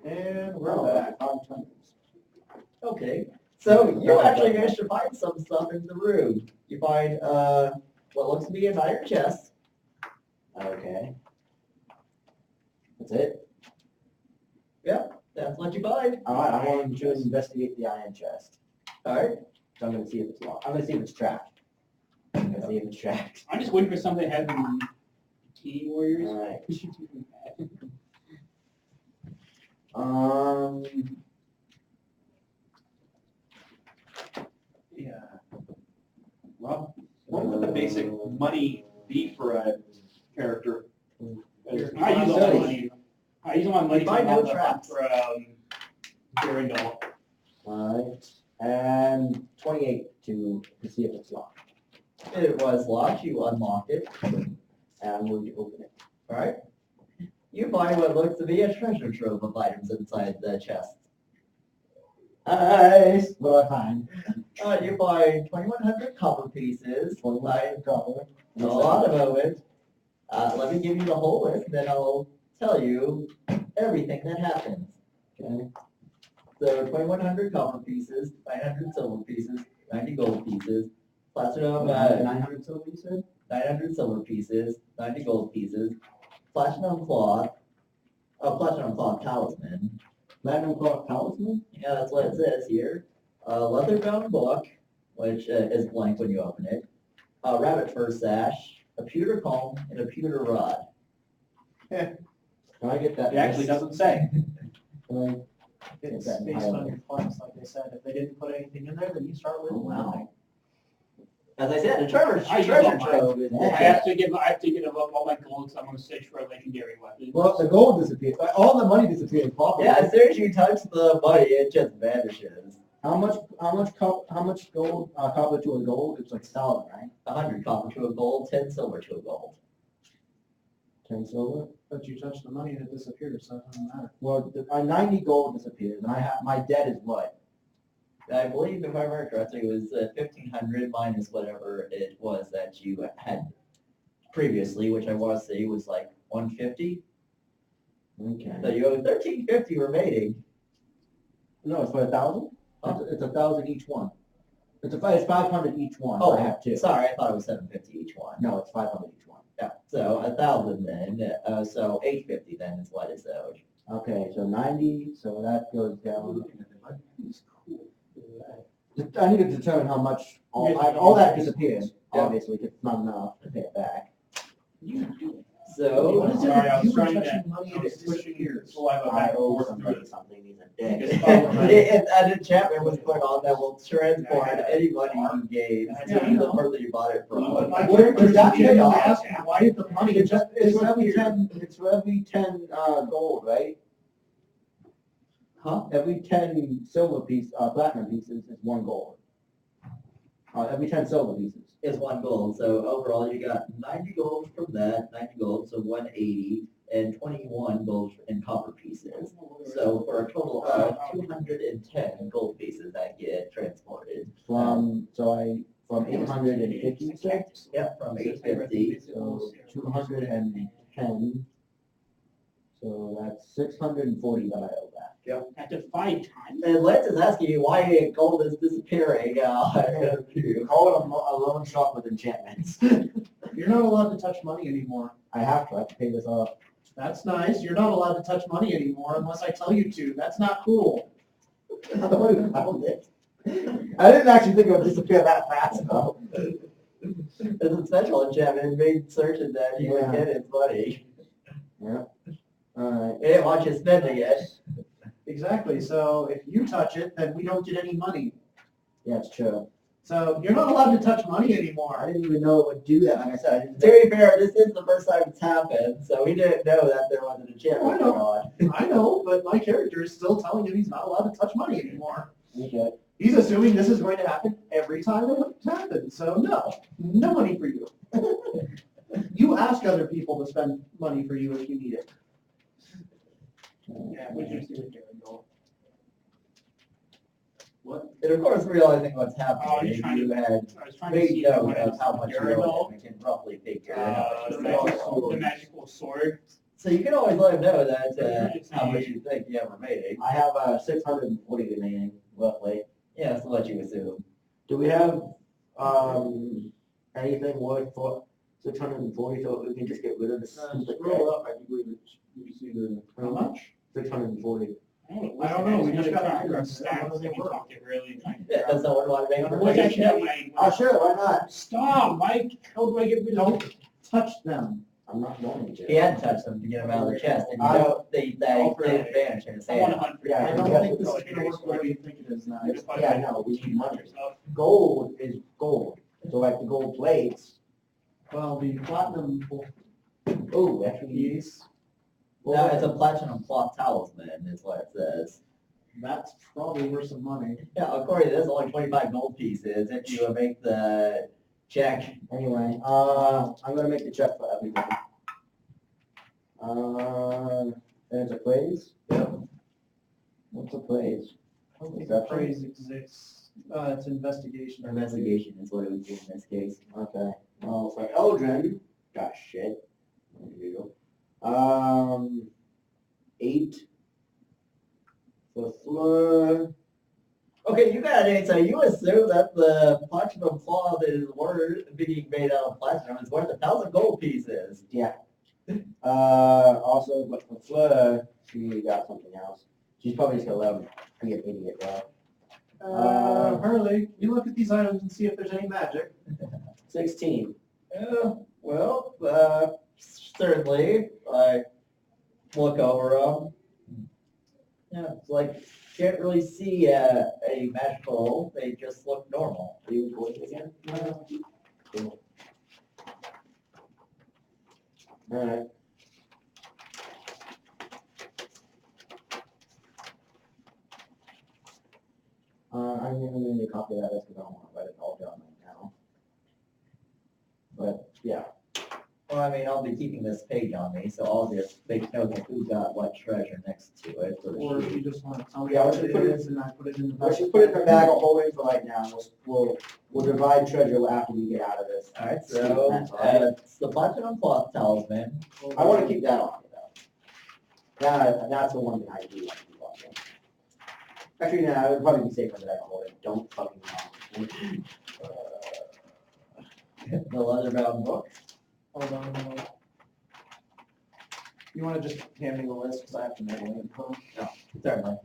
And we're back. Okay. So you actually managed to find some stuff in the room. You find what looks to be an iron chest. Okay. That's it? That's what you find. Alright, I want to investigate the iron chest. Alright. So I'm going to see if it's locked. I'm going to see if it's trapped. I'm going to see if it's trapped. I'm just waiting for something to happen. Tea Warriors. Alright. Yeah. Well, what would the basic money be for a character? I use all my money. I use all my money Buy no to traps. for Durandal. Alright. And 28 to see if it's locked. It was locked. You unlocked it. And I'm going to open it. Alright. You find what looks to be a treasure trove of items inside the chest. Nice! What do I find? You find 2,100 copper pieces. 21 copper. A lot of it. Let me give you the whole list, then I'll tell you everything that happens. Okay. So 2,100 copper pieces, 900 silver pieces, 90 gold pieces, platinum, 900 silver, you said? 900 silver pieces, 90 gold pieces, platinum cloth talisman. Platinum cloth talisman? Yeah, that's what it says here. A leather-bound book, which is blank when you open it. A rabbit fur sash, a pewter comb, and a pewter rod. Can I get that? It actually doesn't say. Can It's that based highlight. on your funds, like they said. If they didn't put anything in there, then you start with Wow. As I said, a treasure I trove don't is I have to give up all my gold because I'm going to search for a legendary weapon. Well, the gold disappeared. All the money disappeared. Yeah, as soon as you touch the money, it just vanishes. How much gold, copper to a gold? It's like solid, right? 100 copper to a gold, 10 silver to a gold. 10 silver? But you touch the money and it disappears, so it doesn't matter. Well, my 90 gold disappears, and I have my debt is what? I believe, if I remember correctly, it was 1,500 minus whatever it was that you had previously, which I want to say was like 150. Okay. So you owe 1,350 remaining. No, it's for 1,000. It's 1,000 each one. It's 500 each one. Oh, I have two. Sorry, I thought it was 750 each one. No, it's 500 each one. Yeah, so 1,000 then. So 850 then is what is owed. Okay, so 90. So that goes down. I need to determine how much all that disappeared. Yeah. Obviously, 'cause it's not enough to pay it back. So What is it Sorry, I if was you were trying to- touching money I and was it pushing disappears? saliva I back owe and somebody forth. something. He's a Just dick. follow my- an enchantment was put on that will transport any money you gave Yeah, I to the know. person you bought it from. But my Where character does that didn't pay even off? ask me, why did the money It's just for every disappear? 10. It's for every 10 gold, right? Huh? Every 10 silver platinum pieces is 1 gold. Every 10 silver pieces. Is 1 gold. So overall, you got 90 gold from that, 90 gold, so 180, and 21 gold in copper pieces. So for a total of 210 gold pieces that get transported. From 850, you said? Yep, from 850. So 210. So that's 640 that I owe back. After 5 times. And Lance is asking you why gold is disappearing. Call it a loan shop with enchantments. You're not allowed to touch money anymore. I have to pay this off. That's nice. You're not allowed to touch money anymore unless I tell you to. That's not cool. I found it. I didn't actually think it would disappear that fast, though. It's a special enchantment. It made certain that he would get his money. Yeah. Alright. He didn't want you spending it. Exactly. So if you touch it, then we don't get any money. Yeah, it's true. So you're not allowed to touch money I anymore. didn't even know it would do that. Like I said, I didn't To be fair, this is the first time it's happened, so we didn't know that there was an enchantment Oh, I know. going on. I know, but my character is still telling him he's not allowed to touch money anymore. Okay. He's assuming this is going to happen every time it happens. So no money for you. You ask other people to spend money for you if you need it. Yeah, we just do it there and go. What? And of course, realizing what's Oh, happening, you're trying you to- had I was trying to made see if note of how much you Gyarados, owed him. We can roughly figure how much the you owe. magical sword. So you can always let him know that, how much you think you have remaining. I have 640 remaining, roughly. Yeah, that's what you assume. Do we have anything worth for 640 so we can just get rid of this? Scroll up, I believe you can see the. How much? 640. I don't know, we just got our our stats, we can talk it really. Yeah, that's not what I want to make for What's me. actually Oh, sure, why not? Stop, Mike, how do I get rid of? Don't touch them. I'm not going He to. hadn't touched them to get them out of the chest, and you know, they vanish in his I want hand. a hunt for Yeah, I it. don't guess think this it's is gonna work the way you think it is now. Yeah, no, we need money. Gold is gold. So like the gold plates. Well, the platinum Oh, actually, piece, No, it's a platinum cloth talisman, is what it says. that's probably worth some money. Yeah, according to this, only 25 gold pieces if you make the check. anyway, I'm gonna make the check for everything. There's a praise? Yep. What's a praise? I don't think Perception? praise exists. It's investigation. Investigation is what it would be in this case. Okay. Well, for Eldrin, got shit. There you go. 8. For Fleur, Okay, you got it. So you assume that the platinum cloth is worth being made out of platinum is worth 1,000 gold pieces. yeah. Also, but for Fleur, she got something else. She's probably just gonna let him be an idiot, bro. Harley, you look at these items and see if there's any magic. 16. Well, certainly, I look over them. Yeah, it's like, can't really see a magical, they just look normal. Are you going again? Cool. Alright. I'm gonna need a copy of that because I don't want to write it all down right now. But, yeah. Well, I mean, I'll be keeping this page on me, so I'll just make note of who got what treasure next to it. For the Or if sheet. you just want to tell me Yeah, what we should it put it- is and I put it in the. I should put it in the bag of holding for right now. We'll divide treasure after we get out of this. Alright, so, That's all right. it's the platinum cloth talisman. I want to keep that on though. That's the one thing I do want to keep on. Actually, no, it would probably be safer that I don't hold it. Don't fucking know. The leather-bound book. Hold on, hold on. You want to just hand me the list because I have to make it. Certainly.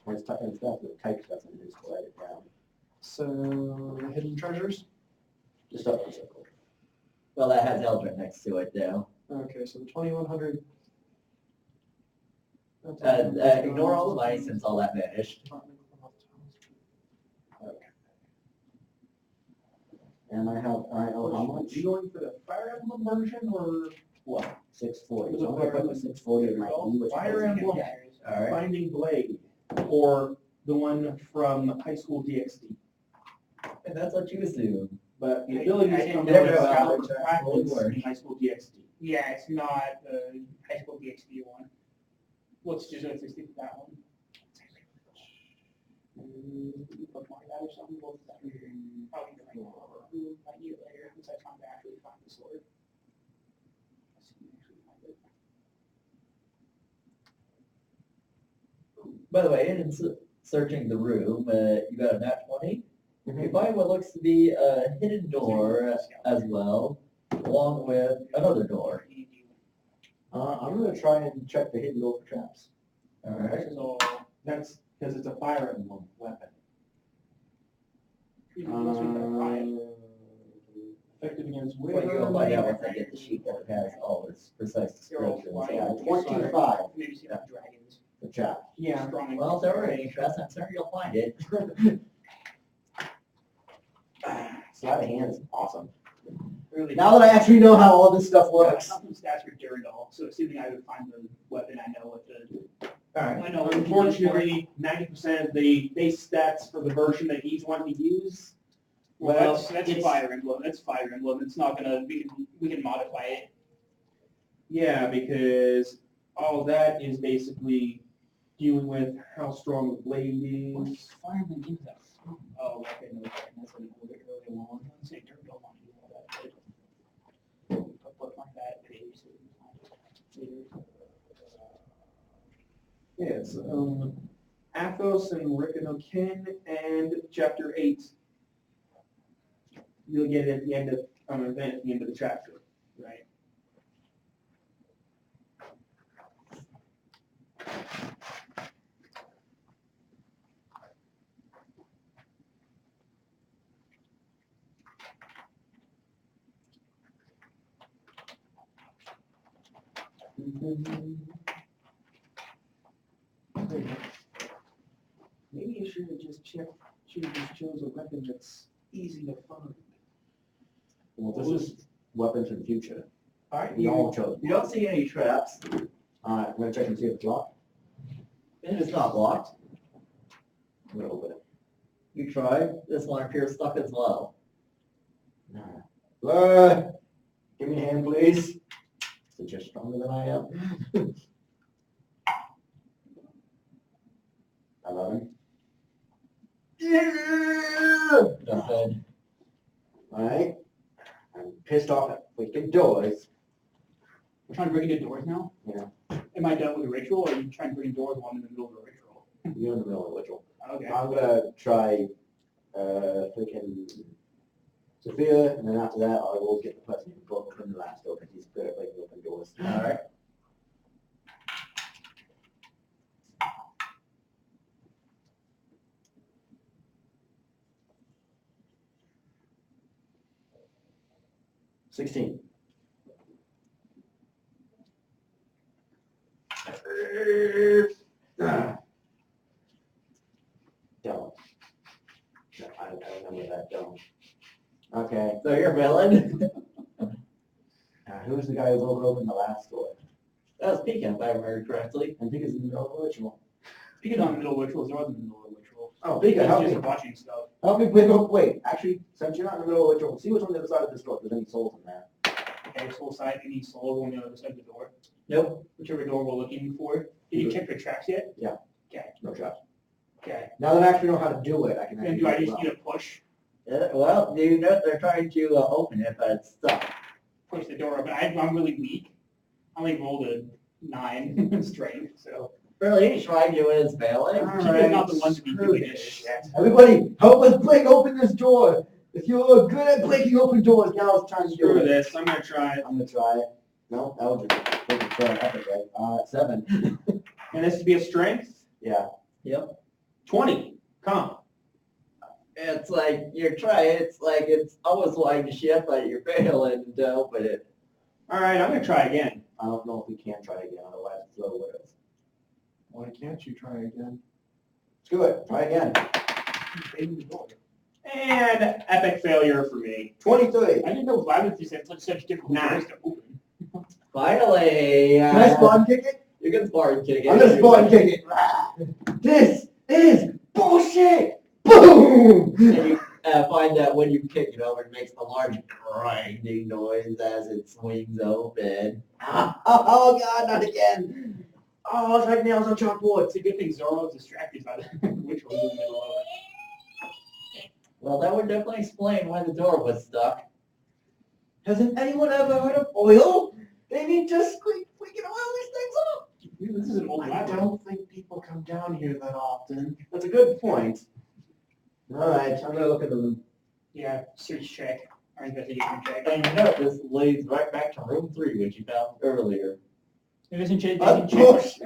It's got the type stuff in this, write it down. So, the hidden treasures? Just up the circle. Well, that has Eldrin next to it, though. Okay, so the 2100. Ignore all the money since all that vanished. And I owe how much? You going for the Fire Emblem version or what? 640. So I'm gonna put the 640 in my E, which Fire is Emblem Alright. Binding Blade, or the one from High School DxD. And that's what you assume. But the I abilities didn't come know from how Excalibur to Fragments work. in High School DxD. Yeah, it's not the high school DxD one. Let's just stick with that one. Bookmark that or something. We'll probably get like a year later once I find actually find the sword. Let's see if we actually find it. By the way, in searching the room, you got a nat 20. Mhm. You find what looks to be a hidden door as well, along with another door. I'm gonna try and check the hidden door for traps. Alright. So, That's because it's a Fire Emblem weapon. once we got five. Effective against Well, you'll wizards. find out once I get the sheet that has all its precise descriptions. Yeah, 25 Maybe see that dragons. for trap. Yeah. Strong Well, if there are any traps, I'm certain you'll find it. Sleight of hand is awesome. Really. Now that I actually know how all this stuff works. Something stats for Gyarados, so assuming I would find the weapon, I know what the. Alright. I know what the conditions for it. Unfortunately, 90% of the base stats for the version that he's wanting to use. Well, that's it's- Fire Emblem. That's Fire Emblem. It's not gonna. We can modify it. Yeah, because all that is basically dealing with how strong the blade is. Fire Emblem into that. Oh, okay, no, that's gonna hold it really long. Say Gyarados want to do all that. But like that, but it used to Yes, Athos and Ricanokin and chapter 8. You'll get it at the end of an event at the end of the chapter, right? Maybe you should have just chose a weapon that's easy to find. Well, this is weapons in the future. All right, We all chose. you don't see any traps, Alright, I'm gonna check and see if it's locked. and it's not locked. I'm gonna open it. You try. This one appears stuck as well. Give me a hand, please. Is it just stronger than I am? 11. Nothing. Alright. I'm pissed off at freaking doors. We're trying to break into doors now? Yeah. Am I done with the ritual, or are you trying to break into doors while I'm in the middle of the ritual? You're in the middle of the ritual. Okay. I'm gonna try freaking Sophia, and then after that I will get the person who broke open the last door, because he's good at breaking open doors. All right. $16. Don't. No, I remember that, don't. Okay, So you're a villain. who's the guy who broke open the last door? That was Pecan, if I remember correctly. I think it's in the middle of the ritual. Speaking of the middle of rituals, there wasn't in the middle of rituals. Oh, He's Pika, help just me. watching stuff. Help me break open. Wait, actually, since you're not in the middle of the ritual, see what's on the other side of this door, if there's any souls in there. Okay, soul side, any soul on the other side of the door. Nope. Whichever door we're looking for. Did you check for traps yet? No traps. Okay. Now that I actually know how to do it, I can And actually do I do it just well. need to push Well, you know they're trying to open it, but it's stuck. the door open? I'm really weak. I only rolled a 9 strength, so. Really, he tried doing his failing. People are not the ones to be screw doing this this shit. shit. Everybody, help us break open this door. If you're good at breaking open doors, now it's time to do Screw it. this, I'm gonna try it. I'm gonna try it. No, that was a try epic, right? 7. And this would be a strength? Yeah. Yep. 20. Come. It's like you're trying. It's like it's almost like shit, but you're failing to open it. All right, I'm gonna try again. I don't know if we can try again, otherwise it's low whittles. Why can't you try again? Screw it, try again. And epic failure for me. 23. I didn't know labyrinth is such difficult Nah. doors to open. Finally, Can I spawn kick it? you can spawn kick it. I'm gonna spawn kick it. This is bullshit. Boom! And you find that when you kick it over, it makes a large grinding noise as it swings open. Oh god, not again. Oh, it's like nails on chalkboard. It's a good thing Zoro is distracted by the ritual in the middle of it. Well, that would definitely explain why the door was stuck. Hasn't anyone ever heard of oil? They need to freaking oil these things up. This is an old I labyrinth. don't think people come down here that often. That's a good point. All right, I'm gonna look at the room. Yeah, search check or investigation check. And you know, this leads right back to room 3, which you found earlier. Investigation Of check. course.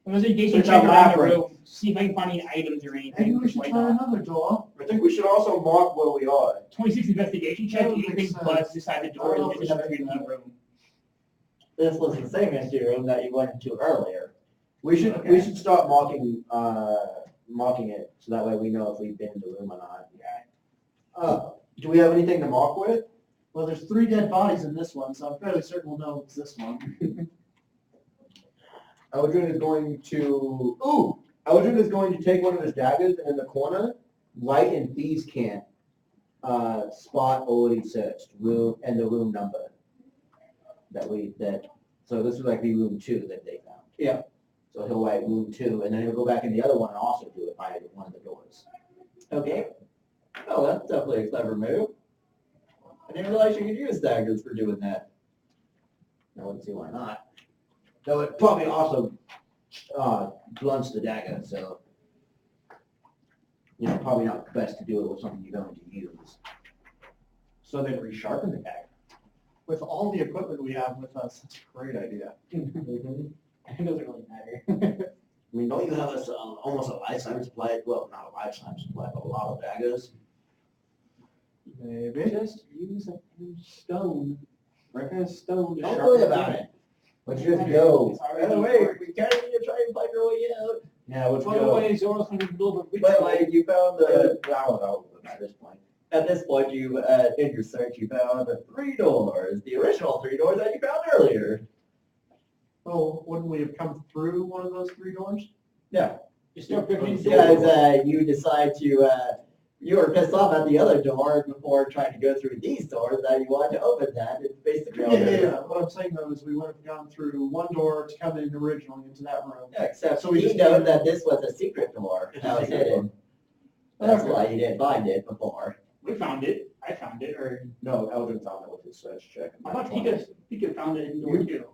Investigation Search check out around the labyrinth. room. See if I can find any items or anything. Maybe we should Why try not? another door. I think we should also mark where we are. 26 investigation check. That Anything makes but sense. beside the I door don't know is if we another should do empty that. room. This was the same empty room that you went into earlier. We should Okay. we should start marking it so that way we know if we've been in the room or not. Do we have anything to mark with? Well, there's 3 dead bodies in this one, so I'm fairly certain we'll know it's this one. Eldrin is going to Eldrin is going to take one of his daggers and in the corner, write in thieves' camp, spot already searched, room and the room number. So this would like be room 2 that they found. Yeah. So he'll write room 2 and then he'll go back in the other one and also do it by one of the doors. Okay. Oh, that's definitely a clever move. I didn't realize you could use daggers for doing that. I wouldn't see why not. Though it probably also blunts the dagger, so probably not best to do it with something you're going to use. So then resharpen the dagger. With all the equipment we have with us, it's a great idea. It doesn't really matter. I mean, don't you have almost a lifetime supply? Well, not a lifetime supply, but a lot of daggers. Maybe. Just use a stone. Reckon a stone to Don't sharpen worry the about dagger. it. Let's just go. It's By already the way, worked. we kind of need to try and find our way out. Yeah, let's By the go. way, Zoro's going to build a bridge. But like, you found the. At this point. At this point, you in your search, you found 3 doors. The original 3 doors that you found earlier. Well, wouldn't we have come through one of those 3 doors? Yeah. You start picking Because you decide to. You were pissed off at the other door before trying to go through these doors. That you wanted to open that and face the ground. What I'm saying though is we would have gone through one door to come in originally into that room. Yeah, except So we he just knows need- that this was a secret door. It's a That was secret hidden. That's why you didn't find it before. We found it. I found it. Or No, Eldrin found it with his search check. I thought Pika found it in door 2.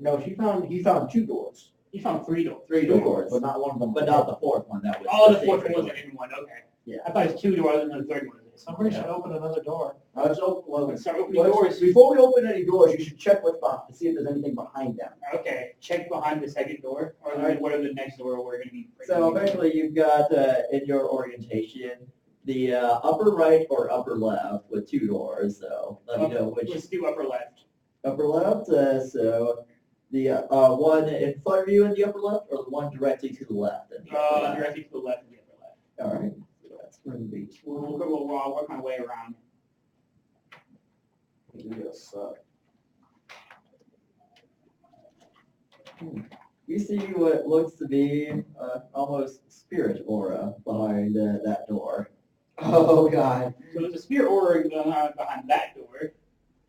No, he found 2 doors. He found 3 doors. 3 doors. But not one of them. But not the 4th one. That was Oh, the secret 4th one door. wasn't in one. Okay. Yeah. I thought it was 2 doors and then the 3rd one was this. Somebody should open another door. Let's start opening doors. Before we open any doors, you should check what's behind to see if there's anything behind them. Okay, check behind the second door, or what are the next door we're going to be breaking So into? eventually you've got in your orientation the upper right or upper left with 2 doors. So let me know which Let's do upper left. upper left. So the one in front of you in the upper left, or the one directly to the left in the upper left. Directly to the left and the upper left. All right. So that's going to be. We'll work my way around. You see what looks to be almost spirit aura behind that door. Oh God. So there's a spirit aura behind that door.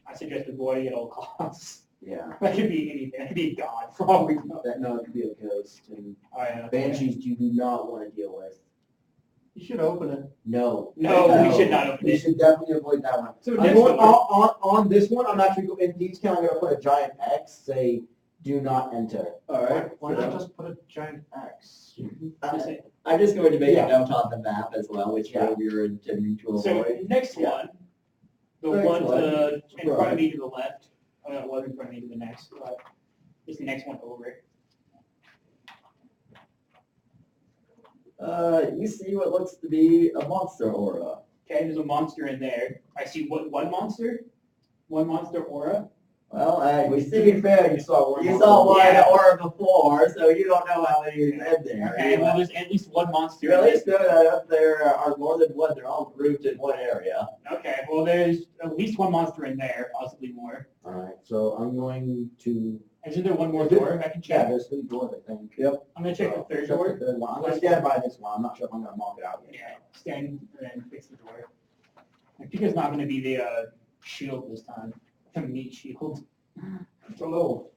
I suggest avoiding at all costs. Yeah. That could be anything. That could be God for all we know. No, it could be a ghost. And Oh, yeah. banshees you do not want to deal with. You should open it. No. No, we should not open We it. should definitely avoid that one. So I'm next going, door. on this one, I'm actually going, in each count, I'm going to put a giant X, say, do not enter. All right. Why not just put a giant X? I'm just going to make Yeah. a note on the map as well, which room you're intending to So avoid. next Yeah. one, the Next one one. in front of me to the left. It wasn't in front of me to the next, but it's the next one over. You see what looks to be a monster aura. Okay, there's a monster in there. I see one monster aura. Well, we To see be fair, you saw one. you saw one Yeah. aura before, so you don't know how many is in there. Okay, well there's at least one monster. You at least know that there are more than one. They're all grouped in one area. Okay, well there's at least one monster in there, possibly more. Alright, so I'm going to, Isn't there one more door I can yeah, check? there's 3 doors, I think. I'm gonna check the third Check door. the third one. I'm going to stand by this one. I'm not sure if I'm going to mark it out yet. Yeah, stand and then fix the door. I think it's not gonna be the shield this time. The meat shield. Oh,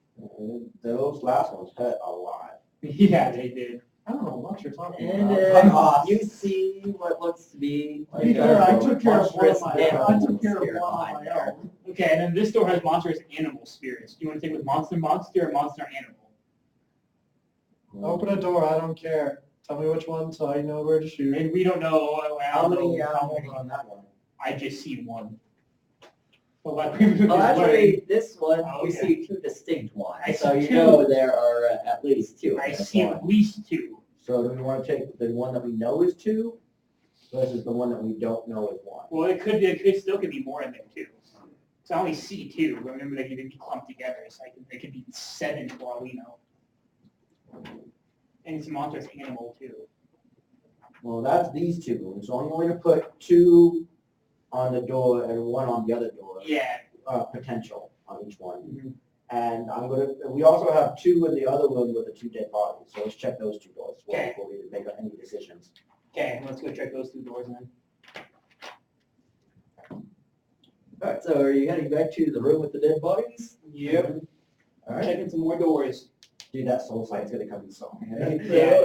those last ones hurt a lot. Yeah, they did. I don't know what you're talking And about. you see what looks to be To be fair, I took care of one of monstrous my animal I took care of spirit one of behind my there. own. Okay, and then this door has monstrous animal spirits. Do you want to take with monster or monster animal? Open a door, I don't care. Tell me which one so I know where to shoot. And we don't know. How many animals are on that one? I just see one. Well, like previously Well, actually, this one, Oh, you okay. see 2 distinct ones. I So see you 2. know there are at least 2. in I this see one. at least 2. So do we want to take the one that we know is 2 versus the one that we don't know is 1? Well, it still could be more in there too. So I only see 2. Remember, they can be clumped together. So it could be 7 for all we know. And it's a monstrous animal too. Well, that's these 2. So I'm going to put 2 on the door and 1 on the other door. Yeah. Potential on each one. Mhm. And we also have 2 in the other room with the 2 dead bodies. So let's check those 2 doors as well Okay. before we make any decisions. Okay, let's go check those 2 doors then. Alright, so are you heading back to the room with the dead bodies? Yep. Alright. Checking some more doors. Dude, that soul sight's going to come in song. So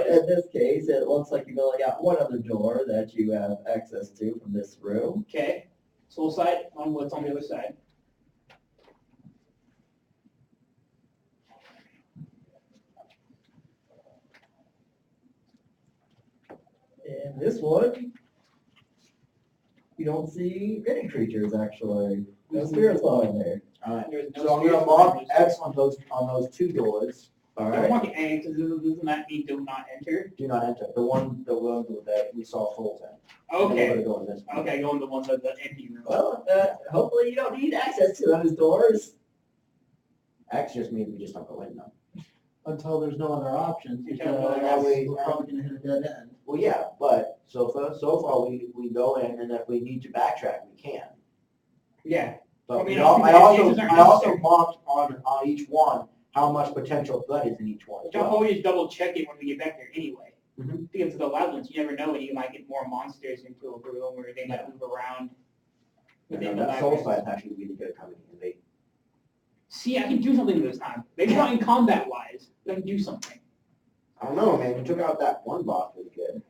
in this case, it looks like you've only got one other door that you have access to from this room. Okay. Soul side on what's on the other side. in this one, you don't see any creatures actually. No spirits law in there. Alright, There's no so I'm gonna spirits mark behind X on those two doors. All Don't right. mark A, because doesn't that mean do not enter? Do not enter. The one that we saw souls in. And then we're Okay, gonna go in this one. okay, go in the ones at the empty room. Well, hopefully you don't need access to those doors. X just means we just don't go in them. Until there's no other options, Until because that way- we're probably gonna hit a dead end. Well, yeah, but so far we go in, and if we need to backtrack, we can. Yeah, But I mean, I the also answers aren't I also necessary. marked on each one how much potential threat is in each one. as I'll well. always double check it when we get back there anyway. Mhm. Because of the loud ones, you never know, and you might get more monsters into a room, or they might move around. And within then the that soul labyrinth. side is actually really good at coming in. See, I can do something this time. Maybe not in combat-wise, but I can do something. I don't know, man. You took out that one boss really good.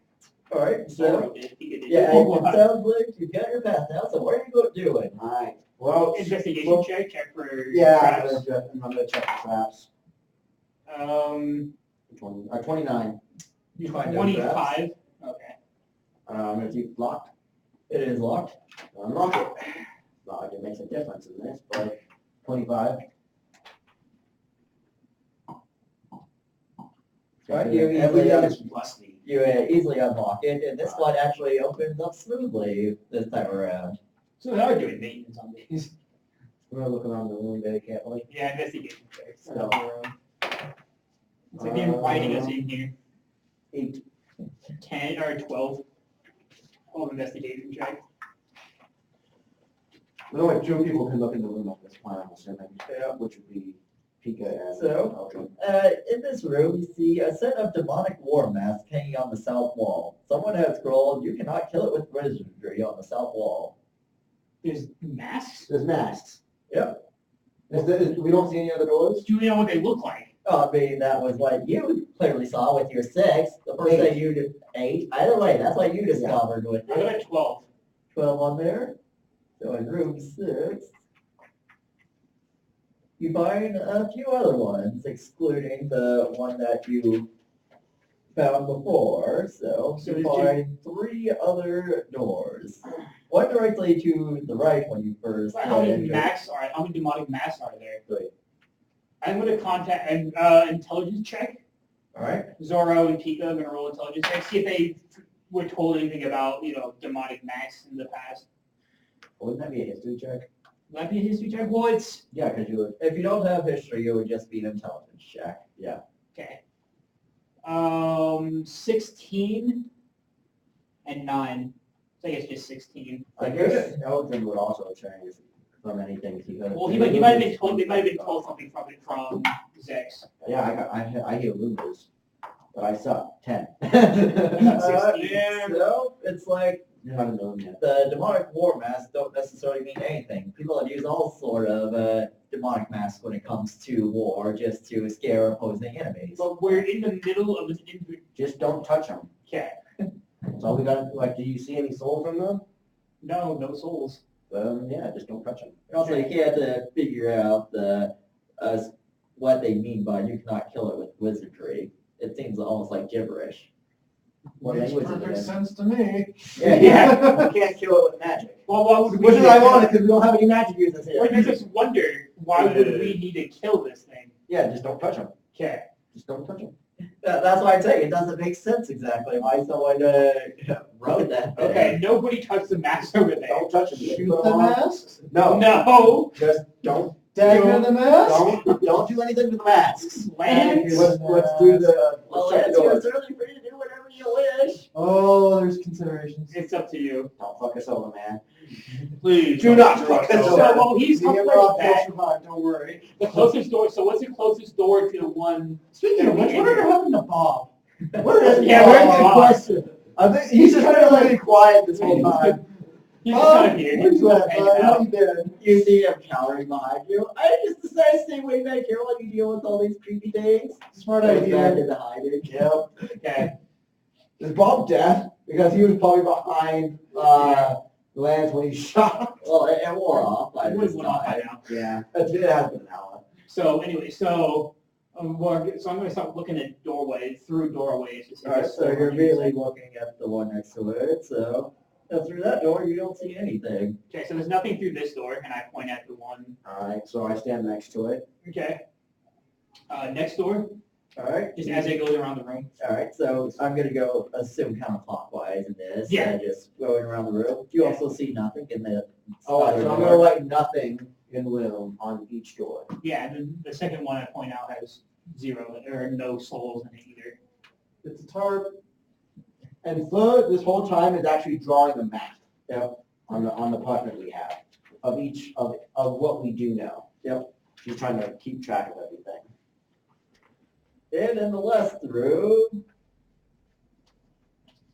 All right. So Zoro did. He did. yeah, it sounds like you got your path now. So what are you doing? All right. Well, Investigation well, check for yeah, traps. I'm gonna check the traps. 29. You find no traps. 25. Okay. I'm gonna keep locked. It is locked. Unlock it. Not like it makes a difference in this, but 25. Right, you Every easily, Plus me. you easily unlock it, and this one actually opens up smoothly this time around. So they are doing maintenance on these. I'm gonna look around the room very carefully. Yeah, investigation checks. So- It's like they're inviting us in here. 8. 10 or 12. 12 investigation check. There's only 2 people can look in the room at this point, I'm assuming. Yeah. Which would be Pika and So? Ultra. In this room, you see a set of demonic war masks hanging on the south wall. Someone has scrolled, "You cannot kill it with wizardry" on the south wall. There's masks. There's masks. Yep. We don't see any other doors? Do you know what they look like? Oh, I mean, that was what you clearly saw with your 6. The first 8. thing you did, 8. Either way, that's what you discovered with I got it. a 12. 12 on there. So in room 6, you find a few other ones, excluding the one that you found before. So So you did find 3 other doors. One directly to the right when you first How many entered. how many demonic masks are there? 3. I'm going to contact an intelligence check. All right. Zoro and Pika are going to roll intelligence check. See if they were told anything about, demonic masks in the past. Wouldn't that be a history check? Would that be a history check? Well, it's... Yeah, because you would. If you don't have history, it would just be an intelligence check. Yeah. Okay. 16 and 9. So I guess just 16. I guess Elton would also change from anything he could. Well, he might have been told. They might have been told something from Zex. Yeah, I hear rumors, but I suck. 10. So it's like You're not in the room yet. the demonic war masks don't necessarily mean anything. People have used all sort of demonic masks when it comes to war, just to scare opposing enemies. But we're in the middle of an inventory. Just don't touch them. Okay. That's all we got. Like, do you see any souls in them? No souls. Yeah, just don't touch them. Also, you can't figure out what they mean by "you cannot kill it with wizardry." It seems almost like gibberish. What Makes language is it perfect in? sense to me. Yeah, you can't kill it with magic. Well, why would we? Which is ironic because we don't have any magic users Well, here. you just wonder why would we need to kill this thing? Yeah, just don't touch them. Okay. Just don't touch them. That's why I'm saying it doesn't make sense exactly why someone wrote that. there. Okay. Nobody touched the mask over there. Don't touch them. Shoot the masks? No, No. just don't. Dagger the mask? Don't do anything to the masks. Lance. Let's do the. Well, Let's shut Lance, the you're doors. certainly free to do whatever you wish. Oh, there's considerations. It's up to you. Don't fuck us over, man. Please. Do not fuck us So, over. well, he's Me and coming Rob back. will survive, don't worry. The closest door. So, what's the closest door to the one? Speaking of which, whatever happened to Bob? Where is Yeah, Bob? where's Good Bob? question. I think he's just been really quiet this whole time. He's just kind of here. Where He's you just at, hanging bud? How out. you been? You see him cowering behind you. I just decided to stay way back here while you deal with all these creepy things. Smart Goes back idea. into hiding. Yep. Okay. Is Bob dead? Because he was probably behind Lance when he shot. Well, it wore off by It this went off by time. now. Yeah. It has been an hour. So anyway, so So I'm gonna start looking at doorways, through doorways to see. Alright, what's so going you're on really inside. looking at the one next to it, so through that door you don't see anything. Okay, so there's nothing through this door, and I point at the one. Alright, so I stand next to it. Okay. Next door, Alright? just as it goes around the room. Alright, so I'm gonna go assume counterclockwise in this. Yeah. Just going around the room. You also see nothing in the Oh, other so I'm door. gonna write nothing in room on each door. Yeah, and then the second one I point out has 0 or no souls in it either. It's a tarp. And third, this whole time is actually drawing a map. Yep. On the partner we have of each of what we do know. Yep. She's trying to keep track of everything. And in the left room,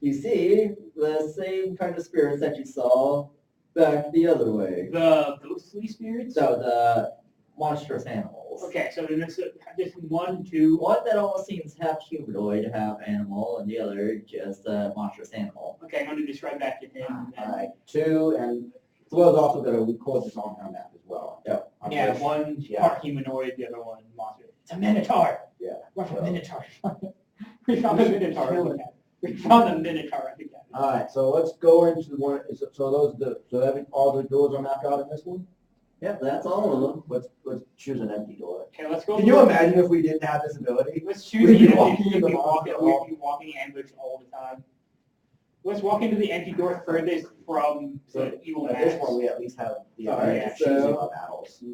you see the same kind of spirits that you saw back the other way. The ghostly spirits? So the monstrous animals. Okay, so then it's just 1, 2. One that almost seems half humanoid, half animal, and the other just a monstrous animal. Okay, I'm going to describe that to him. Alright, 2, and Flo's also going to record this on her map as well. Yep. On Yeah, this. one Yeah. part humanoid, the other one monster. It's a minotaur. Yeah. What's a So- minotaur? We found the minotaur. We found the minotaur. I think. Alright, so let's go into the one, all the doors are mapped out in this one? Yep, that's all of them. Let's choose an empty door. Okay, let's go. Can you imagine if we didn't have this ability? Let's choose We'd be the walking empty. in the We'd monster be walking ambush all the time. Let's walk into the empty door furthest from the evil At this mask. one, we at least have the Alright, advantage of so- choosing our battles.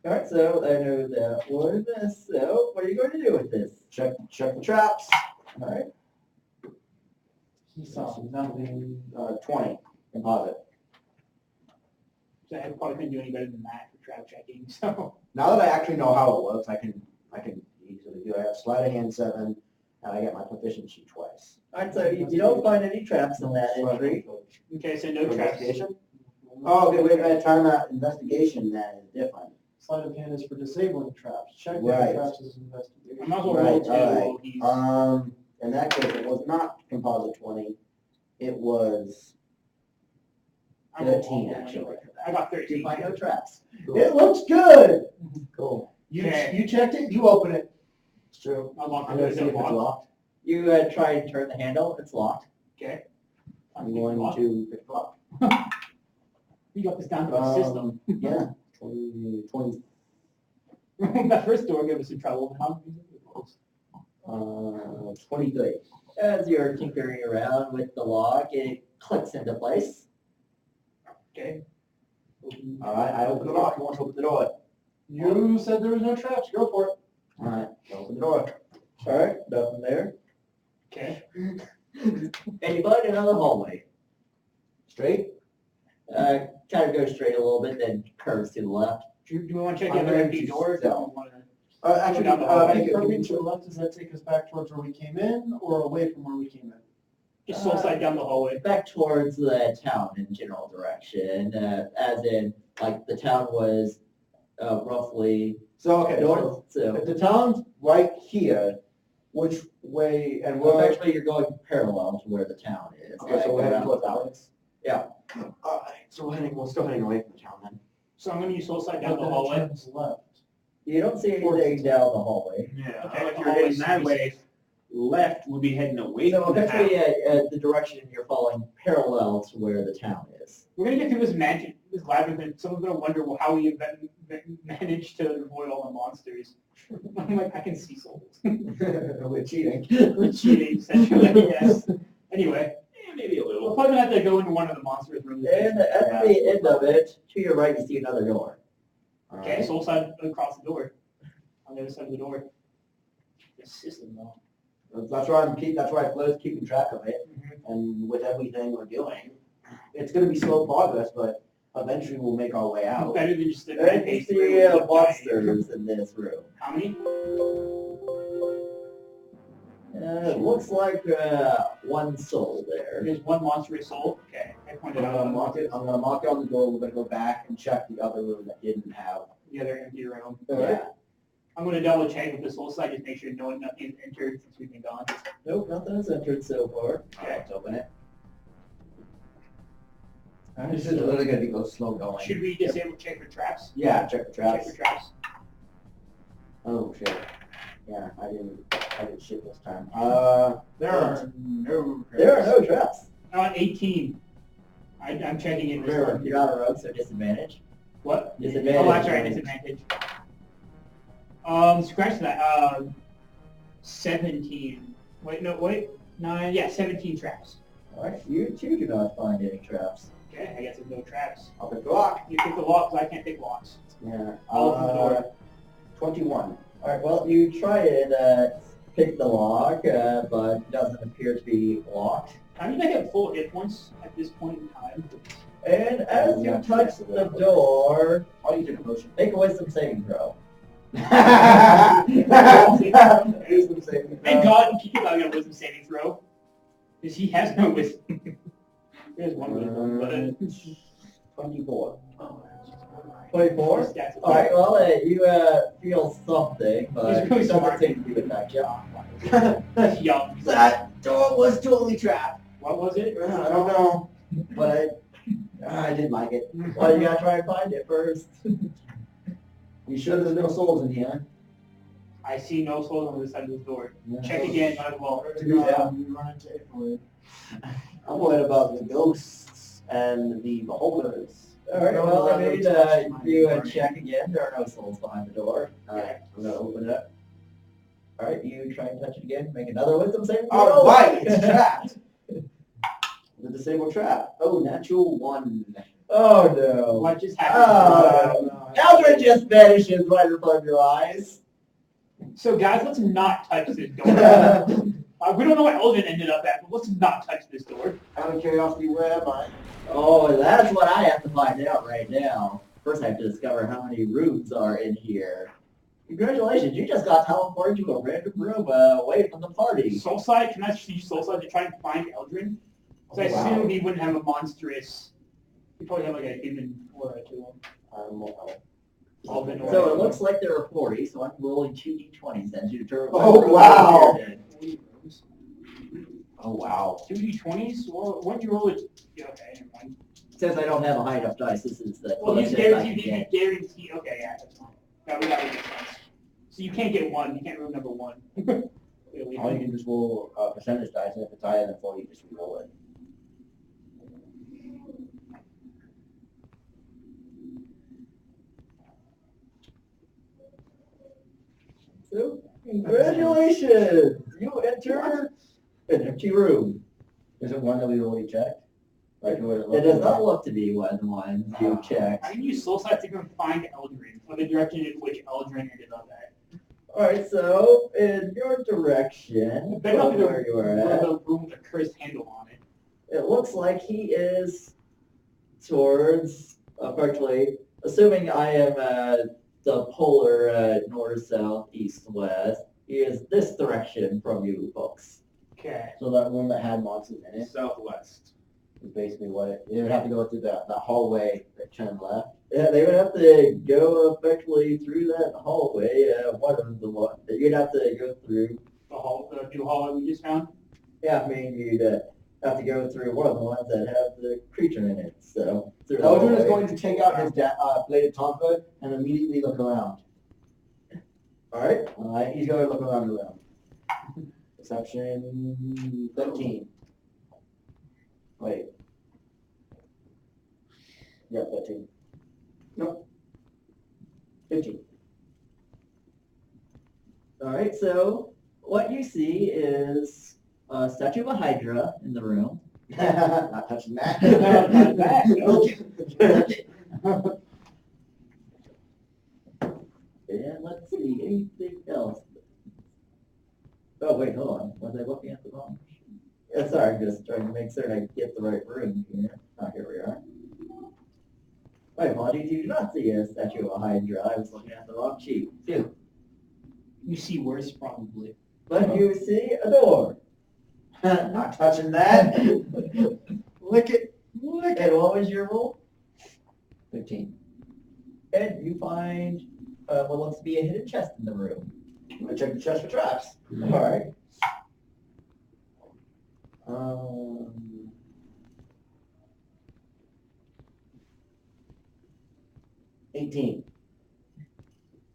Alright, so I know that one. So what are you going to do with this? Check the traps. Alright. He saw nothing. 20 composite. So I probably couldn't do any better than that for trap checking. So Now that I actually know how it works, I can easily do it. I have sleight of hand 7, and I get my proficiency twice. Alright, so you don't find any traps in that entry. okay, so no traps. Investigation? Oh, okay, wait, by time out investigation then is different. Sleight of hand is for disabling traps. Check Right. traps is investigation. I might as well roll Right, two. alright. He's In that case, it was not composite 20. It was I rolled 13 all actually. one. I got You 13. find no traps. It looks good. Cool. Okay. You checked it, you open it. It's true. I'm locked. I'm gonna see if it's locked. You try and turn the handle. It's locked. Okay. I'm going to pick it up. You got this down to the system. Yeah. 20, That first door gave us some trouble. How many doors? 23. As you're tinkering around with the lock, it clicks into place. Okay. All right, I open the lock. Who wants to open the door? You said there was no traps, go for it. All right, open the door. Alright, nothing there. Okay. And you find another hallway. Straight? Kind of goes straight a little bit, then curves to the left. Do we want to check the I'm other going empty to doors? sell. Or we wanna- Actually, down the hallway. make it- Curving to the left, does that take us back towards where we came in or away from where we came in? Just soul side down the hallway. Back towards the town in general direction, as in, like, the town was roughly So, okay, so north, so if the town's right here, which way, and we're, actually you're going parallel to where the town is. okay, so we're heading towards Alex? Yeah. All right, so we're still heading away from the town then. So I'm going to use soul side down But the then it hallway. turns left. You don't see anything down the hallway. Yeah, Okay, if the you're hallway's heading that way, safe. left would be heading away So from the eventually, town. the direction you're following parallel to where the town is. We're going to get through this magic, this labyrinth, and someone's going to wonder how we managed to avoid all the monsters. I'm like, I can see souls. We're cheating. We're cheating, essentially, yes. Anyway, Maybe a we're little. probably going to have to go into one of the monsters' rooms. And at the end of it, to your right, you see another door. All Okay, right. soul side across the door. On the other side of the door. The system, though. That's why Flo's keeping track of it, and with everything we're doing, it's gonna be slow progress, but eventually we'll make our way out. Better than just the And you rampage see through the monsters in this room. How many? It looks like one soul there. There's one monstrous soul. Okay, I pointed I'm out gonna mark it on the door, we're gonna go back and check the other room that didn't have. the other empty room. Yeah. I'm going to double check with the soul side, just make sure nothing's entered since we've been gone. Nope, nothing has entered so far. Okay. Let's open it. This is really gonna be go slow going. Should we disable check for traps? Yeah, check the Check traps. for traps. Oh shit. Yeah, I didn't shit this time. There are no. There are no traps. 18. I'm checking it this Remember, time. you're on a road, so disadvantage. What? Disadvantage. Oh, that's right, disadvantage. Scratch that. 17. Wait, no, wait. 9, yeah, 17 traps. Alright, you too do not find any traps. Okay, I guess there's no traps. I'll pick the lock. You pick the lock, because I can't pick locks. Yeah. I'll open the door. 21. Alright, well, you try and pick the lock, but it doesn't appear to be locked. I mean, I have full hit points at this point in time. And as you Yeah. touch the door, I'll use a motion. make a wisdom saving throw. Wisdom saving Thank throw. God he got a wisdom saving throw. Because he has no wisdom. There's one wisdom, but... 24. 24? Stats- Alright, well, you feel something, but He's really it doesn't smart. seem to be affect you. He's young. That door was totally trapped. What was it? I don't know, but I did like it. Well, you gotta try and find it first. You sure there's no souls in here? I see no souls on this side of this door. Yeah. Check again, might as well. Yeah. You run into Italy. I'm worried about the ghosts and the beholders. Alright, No, well, I no, mean, touch my you door. check again. There are no souls behind the door. Alright, I'm gonna open it up. Alright, you try and touch it again. Make another wisdom saving throw. Alright, it's trapped. The disabled trap. Oh, natural 1. Oh no. What just Ah. happened? Eldred just vanishes right in front of your eyes. So guys, let's not touch this door. We don't know what Eldrin ended up at, but let's not touch this door. Out of curiosity, where am I? Oh, that's what I have to find out right now. First, I have to discover how many rooms are in here. Congratulations, you just got teleported to a random room away from the party. Soulside, can I use Soulside to try and find Eldrin? Because I Oh, wow. assume he wouldn't have a monstrous... He'd probably have like a human aura to him. Alvin or- So it looks like there are 40, so I'm rolling 2d20s then to determine Oh, what room wow. you're in. Oh, wow. 2d20s? Well, when you roll it... Yeah, okay, never mind. Since I don't have a high enough dice, this is the Well, he's closest I can guaranteed, get. guaranteed... Okay, yeah, that's fine. That would make sense. So you can't get 1, you can't room number 1. Clearly. Or you can just roll percentage dice, and if it's higher than 40, you just re-roll it. So, congratulations! You enter an empty room. Is it one that we already checked? Like, what It does not look to be one of the ones you checked. I can use Soulside to go and find Eldrin, or the direction in which Eldrin ended up at. Alright, so in your direction, Better not from be where you are at, the room with a cursed handle on it. it looks like he is towards, virtually, assuming I am the polar north, south, east, west, he is this direction from you folks. Okay. So that room that had monsters in it Southwest. is basically what it... You would have to go through the hallway that turned left. Yeah, they would have to go effectively through that hallway, one of the one that you'd have to go through. The new hallway we just found. Yeah, I mean, you'd have to go through one of the ones that have the creature in it, so. through the Eldrin is hallway. going to take out his bladed tonfa and immediately look around. Alright, He's going to look around the room. Perception 13. Wait. Yeah, 13. Nope. 15. alright, so what you see is a statue of a Hydra in the room. Not touching that. Not that, no. And let's see, anything else? Oh, wait, hold on. Was I looking at the wrong? Yeah, sorry, I'm just trying to make certain I get the right room here. Ah, here we are. My apologies, you do not see a statue of a Hydra. I was looking at the wrong sheet. Phew. You see worse, probably. But you see a door. Not touching that. Lick it. Lick And it. what was your roll? 15. And you find what looks to be a hidden chest in the room. I'm going to check the chest for traps. Alright. 18.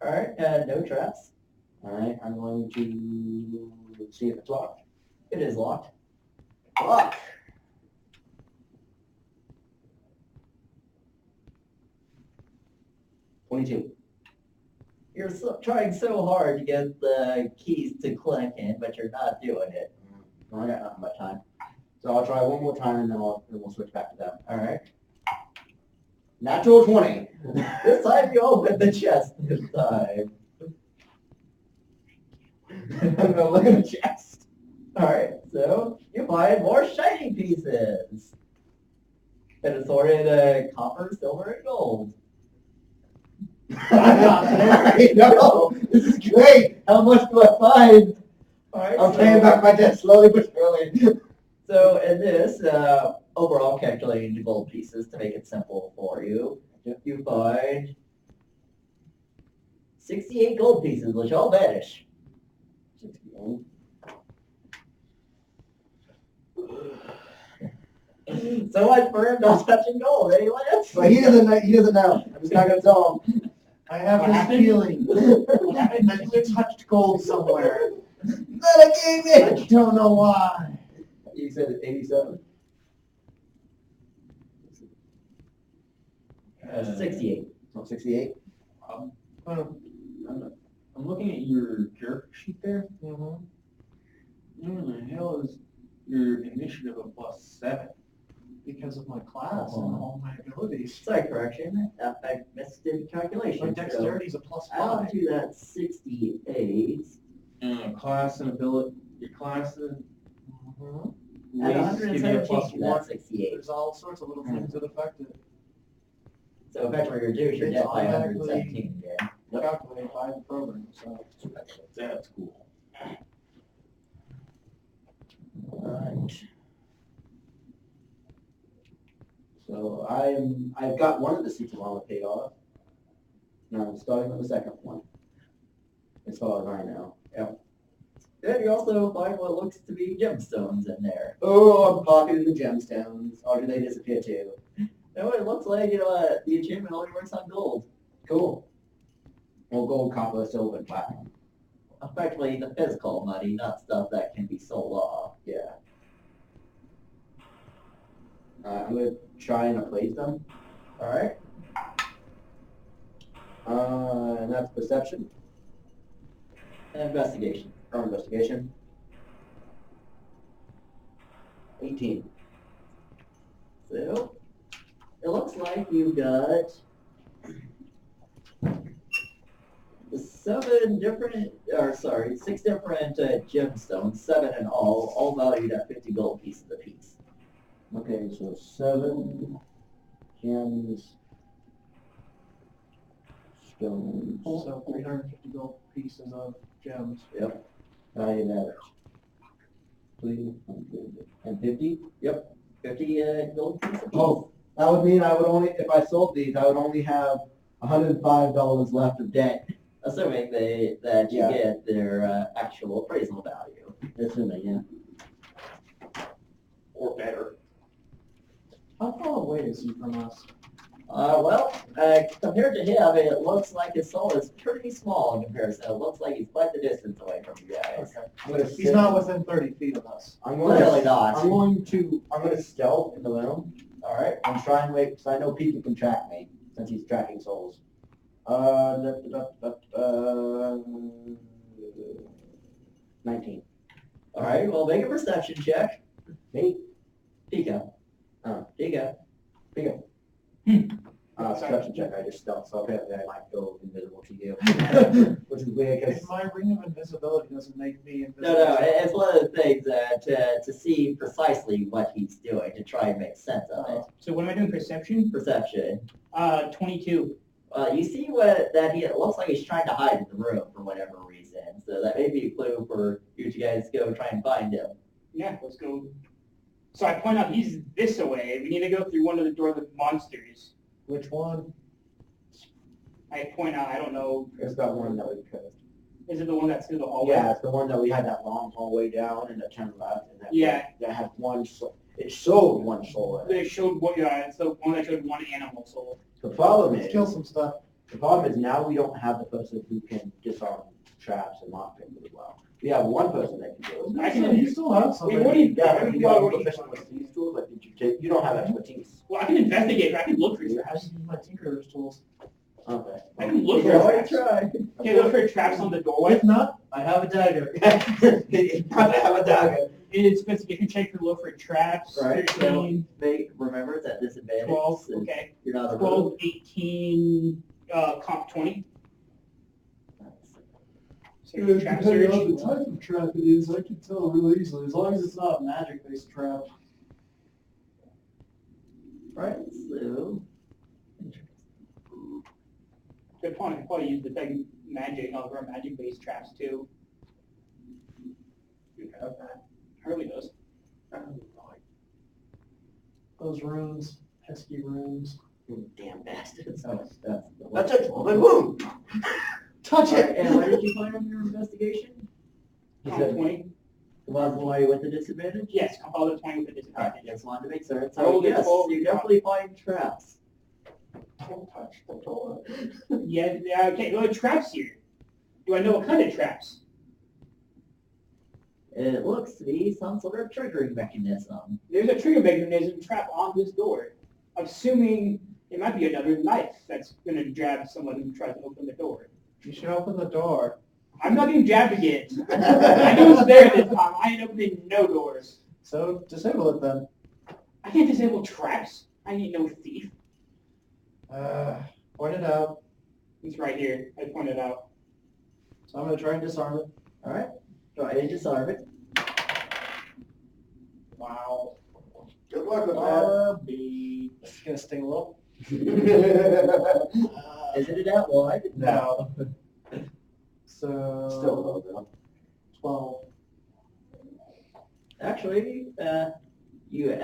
Alright, no traps. Alright, I'm going to see if it's locked. It is locked. Lock! 22. You're trying so hard to get the keys to click in, but you're not doing it. I got nothing but time. So I'll try one more time and then we'll switch back to them. Alright. Natural 20. This time you open the chest this time. I'm gonna look at the chest. Alright, so you find more shiny pieces. And it's sorted copper, silver, and gold. No, this is great. How much do I find? Alright, I'm paying back my debt slowly but surely. So in this, overall calculating the gold pieces to make it simple for you, you find 68 gold pieces, which all vanish. 68. So much for him not touching gold, eh, Lance? But he doesn't know. I'm just not gonna tell him. I have What this happened? feeling that you touched gold somewhere. That I gave I it! don't know why. You said it's 87? 68. Oh, 68? I'm looking at your character sheet there. Mhm. Where the hell is your initiative of +7? Because of my class and all my abilities. Sorry, correction. I missed the calculation. My dexterity's a I'll +5. do that 68. Class and ability. Your class and Mhm. At race give you a 117, that's +1. 68. There's all sorts of little things that affect it. So effectively reduce your It's debt by automatically- 117 again. Calculated by the program, so. That's cool. Alright. So I've got one of the seats along paid off. Now I'm starting with the second one. As far as I know. Then you also find what looks to be gemstones in there. Oh, I'm pocketing the gemstones. Or do they disappear too? No, it looks like the achievement only works on gold. Cool. Well, gold, copper, silver, and platinum. Effectively the physical money, not stuff that can be sold off. Yeah. I'm gonna try and appraise them. Alright? And that's perception Investigation. or investigation. 18. So, it looks like you've got 6 different gemstones, 7 in all valued at 50 gold pieces apiece. Okay, so 7 gems, stones, So 350 gold pieces of gems. valued at 350. 50 gold pieces apiece. Oh, that would mean I would only, if I sold these, I would only have $105 left of debt. Assuming that you Yeah. get their actual appraisal value. Assuming, yeah. Or better. How far away is he from us? Compared to him, it looks like his soul is pretty small in comparison. It looks like he's quite the distance away from you guys. Okay. I'm gonna He's not within 30 feet of us. I'm going Literally to, not. I'm gonna stealth in the room. All right, and try and wait because I know Pete can track me since he's tracking souls. 19. Alright, well, make a perception check. Me? Pika. Oh. Pika. Perception check. I just stealth, so apparently I might go invisible to you, which is weird because If my ring of invisibility doesn't make me invisible. No, it's one of the things to see precisely what he's doing, to try and make sense of it. So what am I doing? Perception? Perception. 22. You see it looks like he's trying to hide in the room for whatever reason. So that may be a clue for you two guys to go try and find him. Yeah, let's go. So I point out he's this away. We need to go through one of the doors with monsters. Which one? I point out, I don't know, it's that one that we could. is it the one that's through the hallway? Yeah, it's the one that we had that long hallway down and that turned left and that Yeah. that had one soul. It showed one soul in it. It showed what? Yeah, it's the one that showed one animal soul. The problem Let's is kill some stuff. The problem is now we don't have the person who can disarm traps and lockpick really well. We have one person that can do it. I can- You still have Wait, somebody. what do you, Yeah, what but do you you, are what do you- proficient with these tools, like, did you take, you don't have expertise. well, I can investigate, I can look for I traps. just use my tinkerer's tools. Okay. I can look for Yeah, why traps. try? Can I look for traps on the doorway? If not, I have a dagger. I have a dagger. It's investigation check to look for traps. Right, so 13, they remember it's at disadvantage. 12, since okay. You're not a 12, 18, comp 20. So trap Depending search. on the type of trap it is, I can tell really easily, as long as it's not a magic-based trap. Right, so. Good point, I could probably use the thing magic, I'll run magic-based traps too. You have that. Harley does. Those rooms, pesky rooms. Damn bastards. That's That's it, but boom! Touch it! And what did you find on your investigation? Comp said- 20. Was why with the disadvantage? Yes, comp all the 20 with the Alright, disadvantage. just wanted to make sure. Roll So the yes, 12. you definitely find traps. Don't touch the door. Yeah, okay, there are traps here. Do I know what kind of traps? It looks to be some sort of triggering mechanism. There's a trigger mechanism trap on this door. Assuming it might be another knife that's going to jab someone who tries to open the door. You should open the door. I'm not getting jabbed again. I knew it was there this time. I ain't opening no doors. So disable it then. I can't disable traps. I ain't no thief. Point it out. It's right here. I pointed out. So I'm gonna try and disarm it. Alright, go ahead and disarm it. Wow. Good luck with that. It's gonna sting a little. Is it at wide? No. So Still low though. 12. Actually, you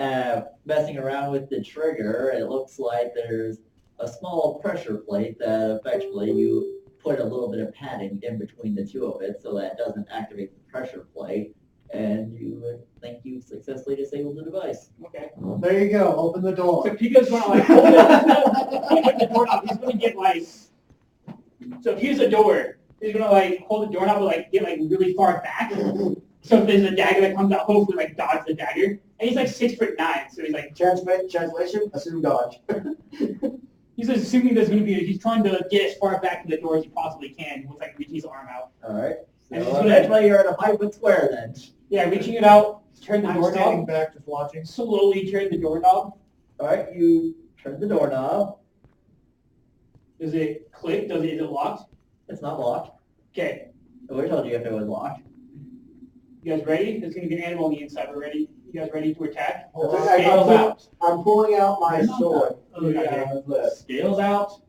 messing around with the trigger, it looks like there's a small pressure plate that effectively you put a little bit of padding in between the two of it so that it doesn't activate the pressure plate, and you would think you've successfully disabled the device. Okay. There you go. Open the door. So Pico's going to like hold it. He's gonna put the doorknob. He's going to get like. So if here's a door, he's going to like hold the doorknob and like get like really far back. So if there's a dagger that comes out, hopefully like dodge the dagger. And he's like 6'9", so he's like Translation, assume dodge. he's assuming there's going to be. He's trying to get as far back to the door as he possibly can with like reaching his arm out. Alright, And so he's gonna- eventually you're at a 5-foot square then. Yeah, reaching it out, turn the I'm standing doorknob, back just watching. slowly turn the doorknob. Alright, you turn the doorknob. Does it click? Is it locked? It's not locked. Okay, We told you if it was locked. you guys ready? There's going to be an animal on the inside. We're ready. You guys ready to attack? Hold on. Scales out. I'm pulling out my sword. Oh, yeah. Scales out.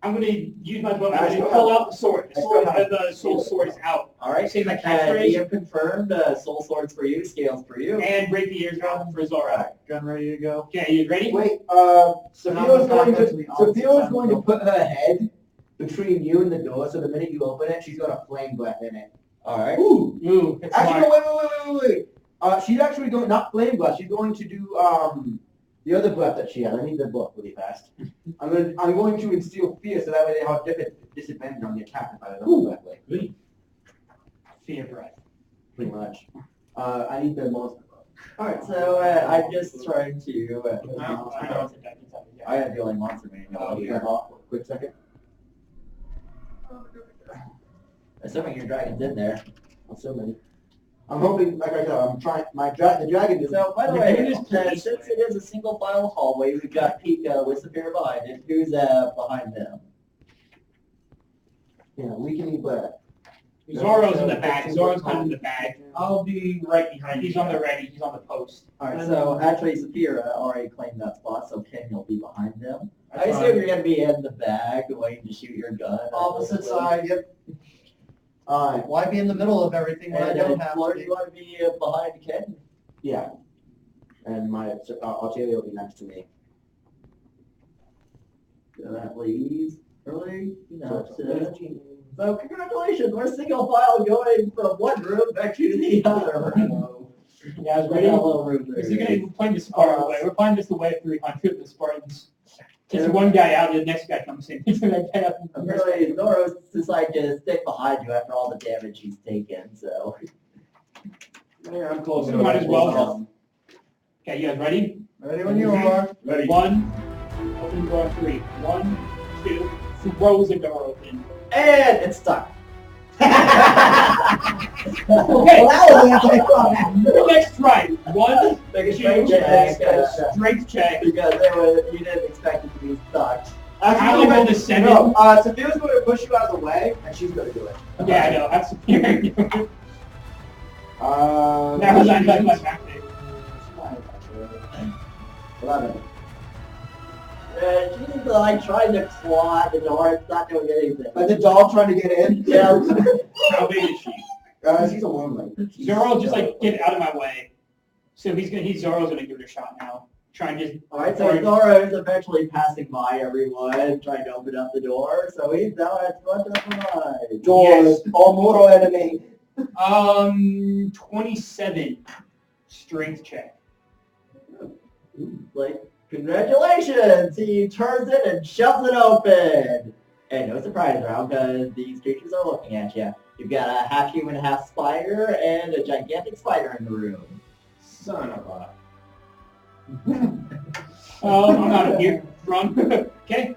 I'm going to use my bow. I'm Nice going to go. pull out the sword. The Nice sword, go. the soul sword is out. Alright, Say my you catchphrase have confirmed soul swords for you, scales for you. and break the eardrum for Zora. Gun ready to go. Okay, you ready? Wait, And Sophia's I'm going back to to the opposite Sophia's side going of to the put her head between you and the door, so the minute you open it, she's got a flame breath in it. Alright. Ooh, it's Actually, smart. no, wait. She's actually going, not flame breath, she's going to do the other breath that she has. I need the book really fast. I'm going to instill fear, so that way they have disadvantage on the attack if I remember correctly. Fear breath. Pretty much. I need the monster book. Alright, so I'm just trying to... I know it's a deck inside. I have the only monster manual here. Quick second. Assuming your dragon's in there. Assuming. I'm hoping, like I said, I'm trying, the dragon is... So, by the You're way, doing this since it is a single file hallway, we've got Pika with Saphira behind it. Who's behind them? Yeah, we can eat bread. Zoro's in the back. Zoro's kind of in the back. I'll be right behind you. He's on the ready. He's on the post. Alright, so actually Saphira already claimed that spot, so Ken will be behind them. I assume you're going to be in the back, waiting to shoot your gun. Opposite side, yep. Alright, Why be in the middle of everything when I And don't have Fleur, to do be? you want to be behind Ken? yeah. And my artillery will be next to me. So that leaves early. So, So congratulations, we're single file going from one room back to the other room. You guys We ready? got a little room This there. is gonna, we're playing this Spartan way. We're playing this the way of 300, the Spartans. Takes one guy out, the next guy comes in. That guy out. Apparently, Zoro's decided to stick behind you after all the damage he's taken, so. Yeah, I'm close You enough. might as well. Okay, you guys ready? Ready when you are. Ready. One, open the door, 3. 1, 2, throws the door open. And it's stuck. Okay, Well, that was anticlimactic. next try. 1, Make a 2, strength check. strength check. Because you didn't expect it to be stuck. How do I roll the 7? No, Sophia's going to push you out of the way, and she's going to do it. Yeah, I know. That's superior. That was That anticlimactic. 11. She's like trying to claw at the door, it's not doing anything. Like the dog trying to get in? Yeah. How big is she? She's a woman. Zoro, just like get out of my way. So Zoro's gonna give it a shot now. Try and just. Alright, so Zoro is eventually passing by everyone, trying to open up the door, so he's now at front of the line. Doors, all mortal enemy. 27 strength check. Like, congratulations! He turns it and shoves it open! And no surprise round, because these creatures are looking at you. You've got a half human, half spider, and a gigantic spider in the room. Son of a. I'm not here. Drunk. Okay.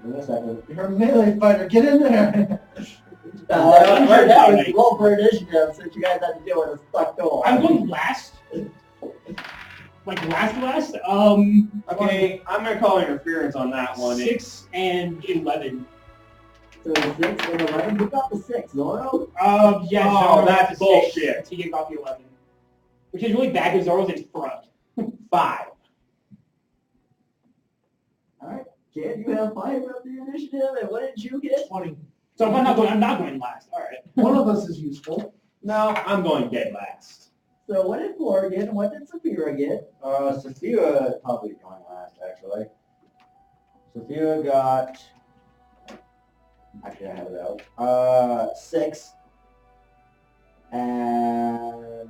In a second. You're a melee fighter. Get in there. Right now, it's roll for initiative, since you guys had to deal with a stuck door. I'm going last. Like last. Okay, I'm gonna call interference on that one. 6 and 11. So 6 and 11, who got the 6, Zoro? Yeah. Oh, Zoro that's got the 6. bullshit. He got the 11. Which is really bad because Zoro's in front. 5. Alright, Jan, you have 5 of the initiative, and what did you get? 20. So I'm not going last. All right. One of us is useful. No, I'm going dead last. So what did Flora get, and what did Saphira get? Sophia probably going last, actually. Sophia got... Actually, I have it out. 6. And...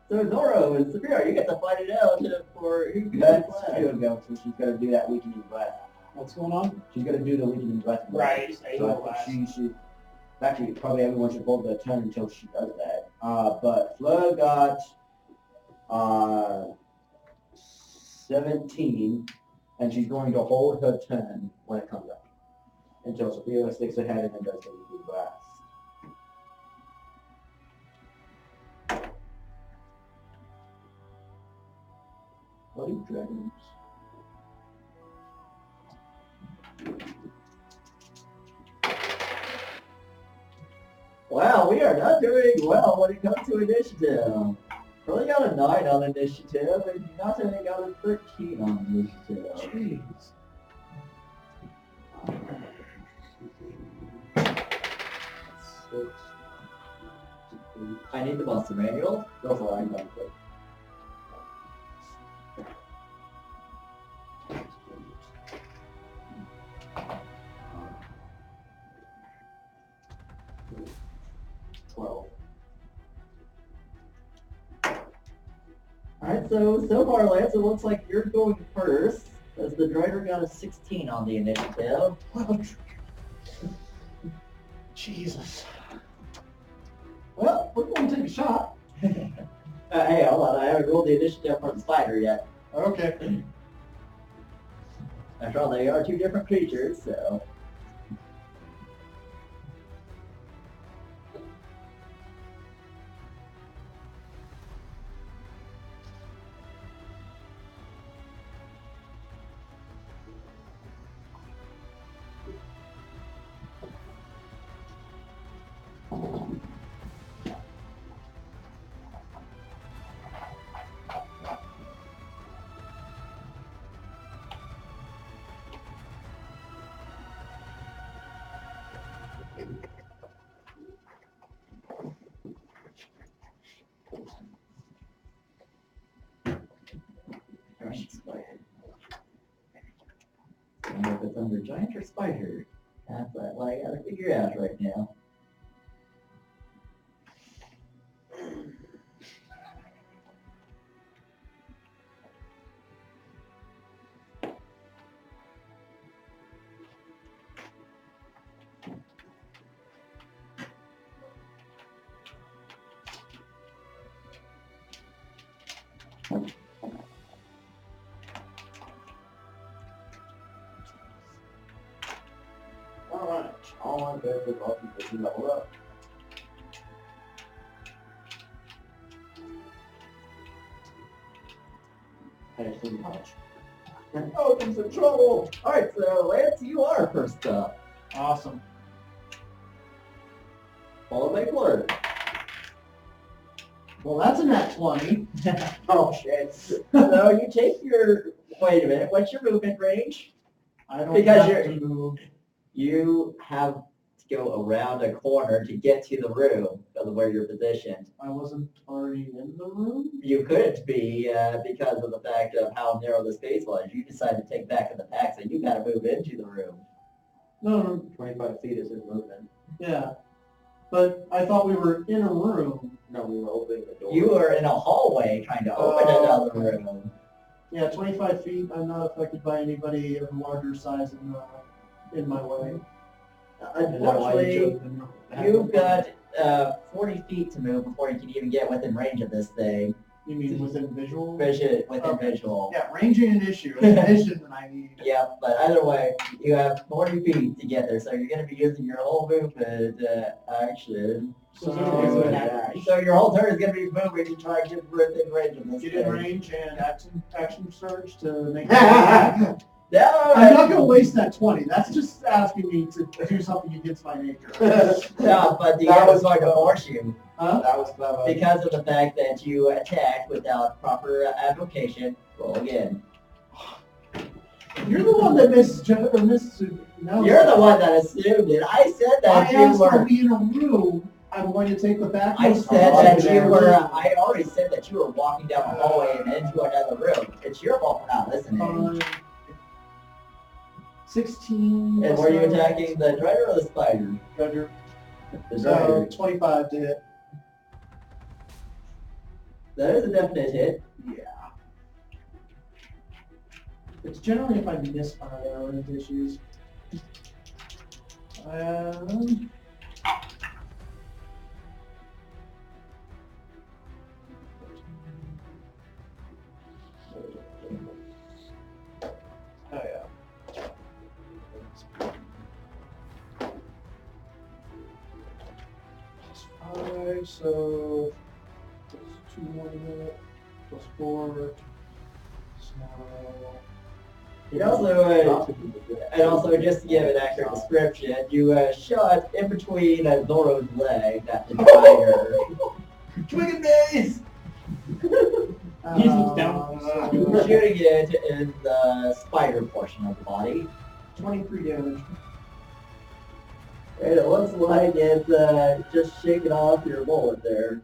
So Zoro and Saphira, you get to fight it out for who That's gets Sophia go, so she's got to do that weakening breath. What's going on? She's got to do the weakening breath. Right. I So go I last. think she should... Actually, probably everyone should hold their turn until she does that. But Fleur got 17, and she's going to hold her turn when it comes up until Sophia sticks her head in and does the weekly blast. Bloody dragons. Wow, we are not doing well when it comes to initiative. Really got a 9 on initiative, and nothing got a 13 on initiative. Jeez. I need the monster manual. Go for it, I'm done quick. Alright, so far, Lance, it looks like you're going first, as the driver got a 16 on the initiative. Jesus. Well, we're going to take a shot. Hey, hold on, I haven't rolled the initiative for the spider yet. Okay. After all, they are 2 different creatures, so... I don't know if it's under giant or spider. That's what I gotta figure out right now. Alright, all my characters all completely level up. I just need much. Oh, there's some trouble. Alright, so Lance, you are first up. Awesome. Followed by Blur. Well, that's a nat 20. Oh shit. So you take your, wait a minute, what's your movement range? I don't Because have you're- to move. You have to go around a corner to get to the room of where you're positioned. I wasn't already in the room. You couldn't be because of the fact of how narrow the space was. You decided to take back in the pack, so you got to move into the room. No, 25 feet is his movement. yeah. But I thought we were in a room. No, we were opening the door. You were in a hallway trying to open Oh, another room. Yeah, 25 feet. I'm not affected by anybody of larger size in my way. Unfortunately, you've got 40 feet to move before you can even get within range of this thing. You mean within visual? Within Okay. visual. Yeah, range ain't an issue. It's vision that I need. Yep, but either way, you have 40 feet to get there, so you're going to be using your whole movement action. So, So your whole turn is going to be moving to try and get within range of this get in thing. range and action surge to make. No, I'm not gonna waste that 20. That's just asking me to do something against my nature. no, but the That game was was going to close. force you That was clever. because of the fact that you attacked without proper application. Roll again. You're the one that missed. No, You're the one that assumed it. I said that I you asked, were. are we in a room? I'm going to take the back. I notes said from that the you room. were. I already said that you were walking down the hallway and into another room. It's your fault for not listening. 16. And were you attacking the drider or the spider? Roger. The So drider. 25 to hit. That is a definite hit. Yeah. It's generally if I misfire that I run into issues. Oh yeah. Plus 5, so plus 2 more to hit, plus 4. So And also, just to give an accurate description, you shot in between Zoro's leg, that the drider. Twig and maze! He just looks down. Shooting it in the spider portion of the body. 23 damage. And it looks like it's just shaking off your bullet there.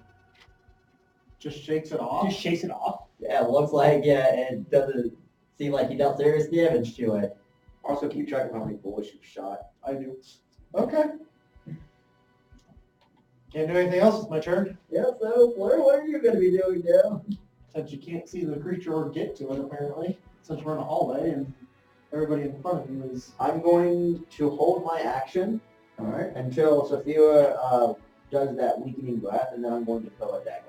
Just shakes it off. Just shakes it off. Yeah, it looks like it doesn't seem like you dealt serious damage to it. Also, keep track of how many bullets you've shot. I do. Okay. Can't do anything else. It's my turn. Yeah, so Fleur, what are you going to be doing now? Since you can't see the creature or get to it, apparently. Since we're in a hallway and everybody in front of you is... I'm going to hold my action, alright, until Sophia does that weakening breath, and then I'm going to throw a dagger.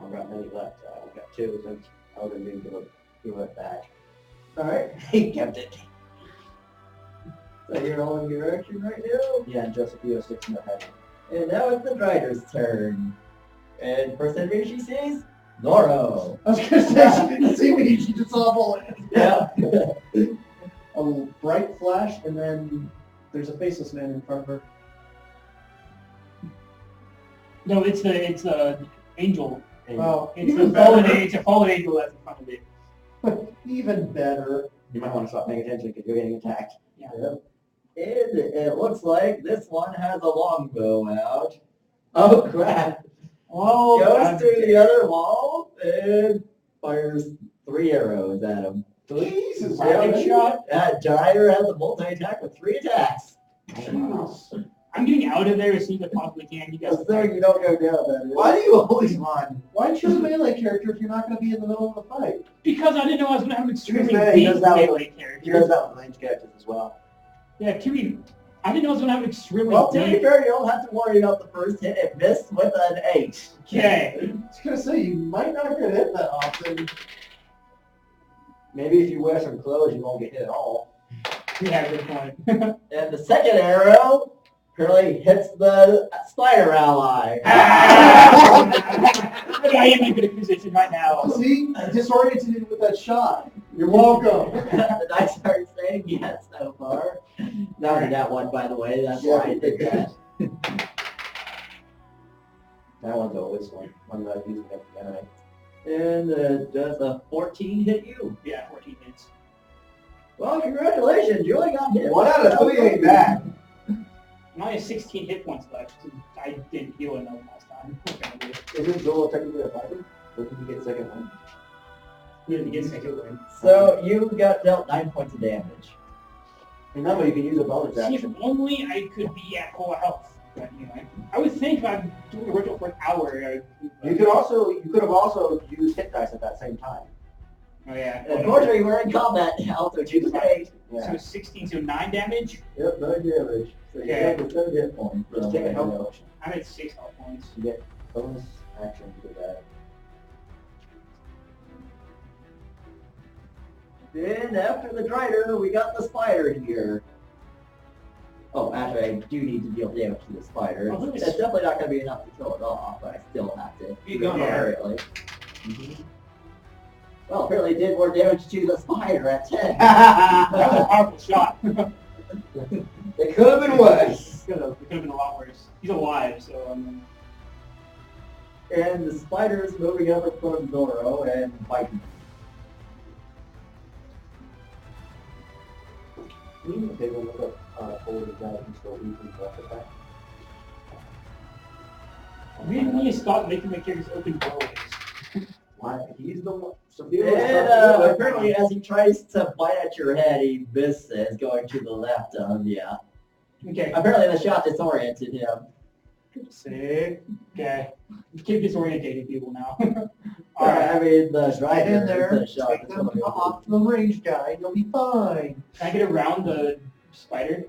I've got many left. I've got 2 since I would have been give it back. Alright, he kept it. So you're all in your action right now? Yeah, and Josephia sticks in the head. And now it's the drider's turn. And first enemy she sees, Zoro. I was going to say, she didn't see me. She just saw a bullet. Yeah. A bright flash, and then there's a faceless man in front of her. No, it's the angel. Oh, It's even a fallen. better. It's a fallen angel that's in front of it. Even better. You might want to stop paying attention because you're getting attacked. And it looks like this one has a longbow out. Oh crap. Oh, Goes through the other wall and fires 3 arrows at him. Jesus, Rapid shot. That drider has a multi-attack with 3 attacks. Jeez. I'm getting out of there as soon as I possibly can. You guys. Assuming you don't go down that is. Why do you always run? Why choose a melee character if you're not going to be in the middle of the fight? Because I didn't know I was going to have an extremely fair, he weak does that with- melee He character. does that with range characters as well. Yeah, Kiwi I didn't know it was gonna have extremely Well, to be deep. fair, you don't have to worry about the first hit. It missed with an 8. Okay. I was gonna say, you might not get hit that often. Maybe if you wear some clothes, you won't get hit at all. Yeah, good point. And the second arrow apparently hits the spider ally. Maybe I am in a good position right now. See, I disoriented you with that shot. You're welcome. The dice are saying yes so far. Not in that one, by the way. That's why I did that. That one's always one. One that I use against the enemy. And does a 14 hit you? Yeah, 14 hits. Well, congratulations. You only got hit. 1 out of 3 ain't bad. I only have 16 hit points left. I didn't heal enough last time. Isn't Zoro technically a fighter? Doesn't he get second one? We didn't get second win. So you got dealt 9 points of damage. Remember, you can use a bonus See, if action. only I could be at full health. But, you know, I would think if I'm doing the ritual for an hour, You could have also used hit dice at that same time. Oh yeah. Unfortunately, we're in combat now, so choose a date. So 16, so 9 damage. Yep, 9 damage. So you Okay. have the 7 hit points. Just take a health potion. I'm at 6 health points. You get bonus action to that. Then after the Drider, we got the spider here. Oh, actually, I do need to deal damage to the spider. Oh, It's definitely not going to be enough to kill it off, but I still have to. You go apparently. Well, apparently it did more damage to the spider at 10. That was a powerful shot. It could have been worse. It could have been a lot worse. He's alive, so And the spider is moving up in front of Zoro and biting. Can you take a look up forward of that and still using breath attack? we need to stop making the characters open doorways. Why? He's the one. And apparently as he tries to bite at your head, he misses, going to the left of you. Okay. Apparently the shot disoriented him. Sick. Okay. Keep disorientating people now. Alright, I mean, the Right in there, the shot take them off the range guy, you'll be fine. Can I get around the spider?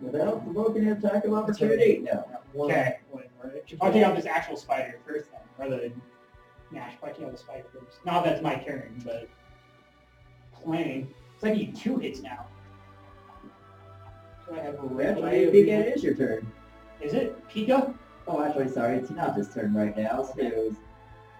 Without provoking an attack of opportunity? No. Okay. I'll take out this actual spider first then, rather than Nash. I'll take out the spider first. Not that's my turn, but planning. It's like I need 2 hits now. So I have a red Actually, Pika, it is your turn. Is it? Pika? Oh, actually, sorry, it's not his turn right now. So,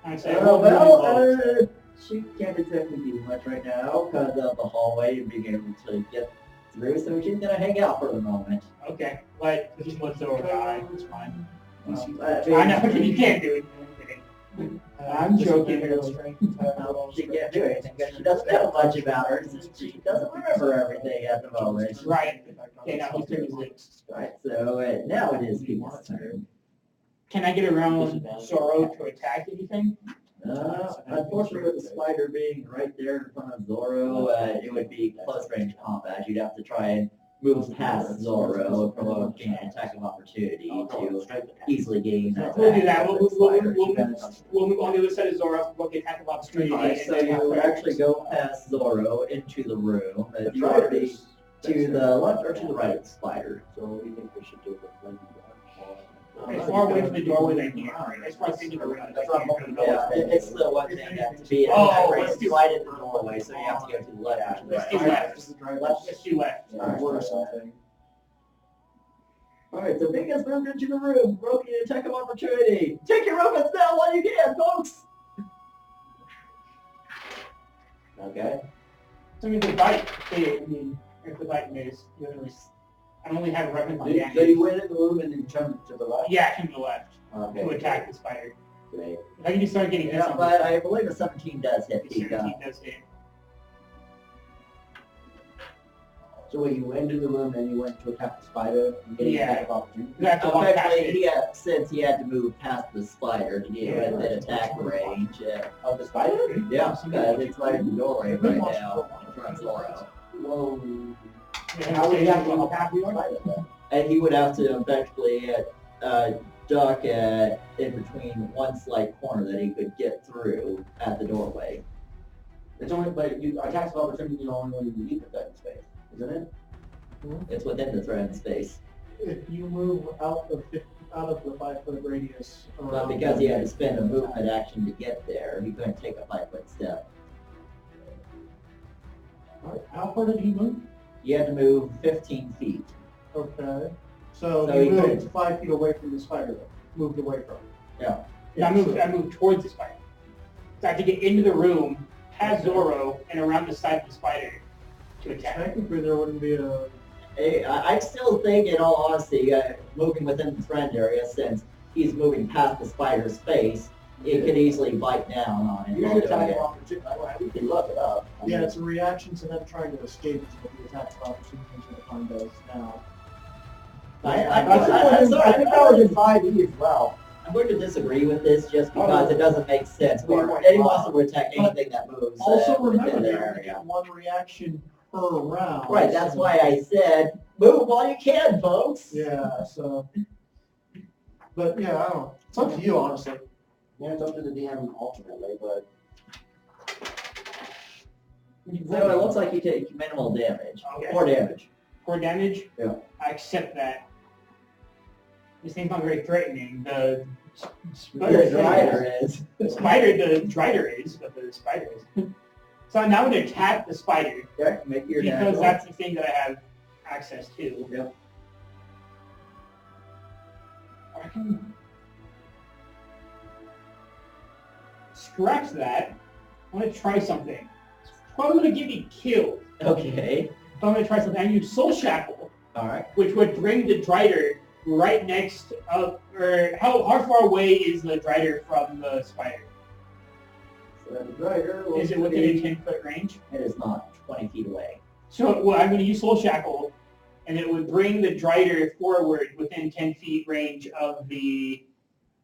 I'd say she can't exactly do much right now because of the hallway and being able to get through, so she's gonna hang out for the moment. Okay, but just let Zoro die. It's fine. I I know you can't do it. I'm kidding. I'm joking. She can't do anything because she doesn't know much about her since she doesn't remember everything at the moment. Right. Okay, now whose turn is it? Right, so now it is Pika's turn. Can I get around Zoro to attack anything? Unfortunately, with the spider being right there in front of Zoro, it would be close range combat. You'd have to try and move past Zoro, provoking an attack of opportunity to easily gain that. We'll do that. attack We'll with the move on the other side of Zoro. We'll get attack of opportunity. Alright, so you actually go past Zoro into the room. You would be to the left or to the right of the spider. So what do you think we should do with Lady As far away from the doorway as I can. Right? As far as into the room as I can. Yeah, it's the one thing that to be Oh, right let's do- right in the doorway, so you have to go to the left. or Let's the do right. left. Let's do left. or something. Alright, so Big has moved into the room, broken an attack of opportunity. Take your weapons now while you can, folks! Okay. So I mean, the bite, if the bite moves, I only have weapons on So damage. you went in the room and then turned to the left? Yeah, to the left Okay. to attack the spider. Great. If I can just start getting hits Yeah, on but I believe a 17 does hit the Pika. 17 does hit. So when you entered the room and you went to attack the spider and get Yeah. attack of opportunity? You have to walk past Effectively, it. since he had to move past the spider to get Yeah. within attack range. Of the spider? Yeah, because it's right in the doorway right now in front of Zoro. Well, Yeah, how would you have to so- go past the spider then? And he would have to effectively duck in between one slight corner that he could get through at the doorway. It's only, but you attacks of opportunity is only when you leave the dead space. isn't it? Hmm? It's within the threatened space. If you move out of the 5-foot radius But around. because he had to spend a movement action to get there, he couldn't take a 5-foot step. Alright, how far did he move? You had to move 15 feet. Okay. So So he he moved could- 5 feet away from the spider, though. Moved away from it. I moved towards the spider. So I had to get into the room, past Zorro, and around the side of the spider to attack. Technically, there wouldn't be a. I still think, in all honesty, moving within the threat area, since he's moving past the spider's face, it could easily bite down on it. You while should doing attack it. him off the chip. We can look it up. I Yeah, mean, it's a reaction to them trying to escape is what the attack of opportunity the Pond does now. I think that was in 5e as well. I'm going to disagree with this just because it doesn't make sense. Oh. And he wants to attack anything that moves Also, remember, within the they only area. get one reaction per round. Right, that's so- why I said, move while you can, folks. Yeah, so. But yeah, I don't know. It's up to you, honestly. Yeah, it's up to the DM ultimately, but So it looks like you take minimal damage. Okay. 4 damage. 4 damage? Yeah. I accept that. This thing's not very threatening. The The drider is. the drider is, but the spider is. So now I'm going to attack the spider Okay, make your because attack roll. that's the thing that I have access to. Yep. I can scratch that. I want to try something. It's probably going to get me killed. Okay. But I'm going to try something. I use Soul Shackle, Alright. which would bring the Drider right next up, or how far away is the Drider from the spider? so the drider will Is it within a 10-foot range? It is not 20 feet away. So well, I'm going to use Soul Shackle, and it would bring the Drider forward within 10 feet range of the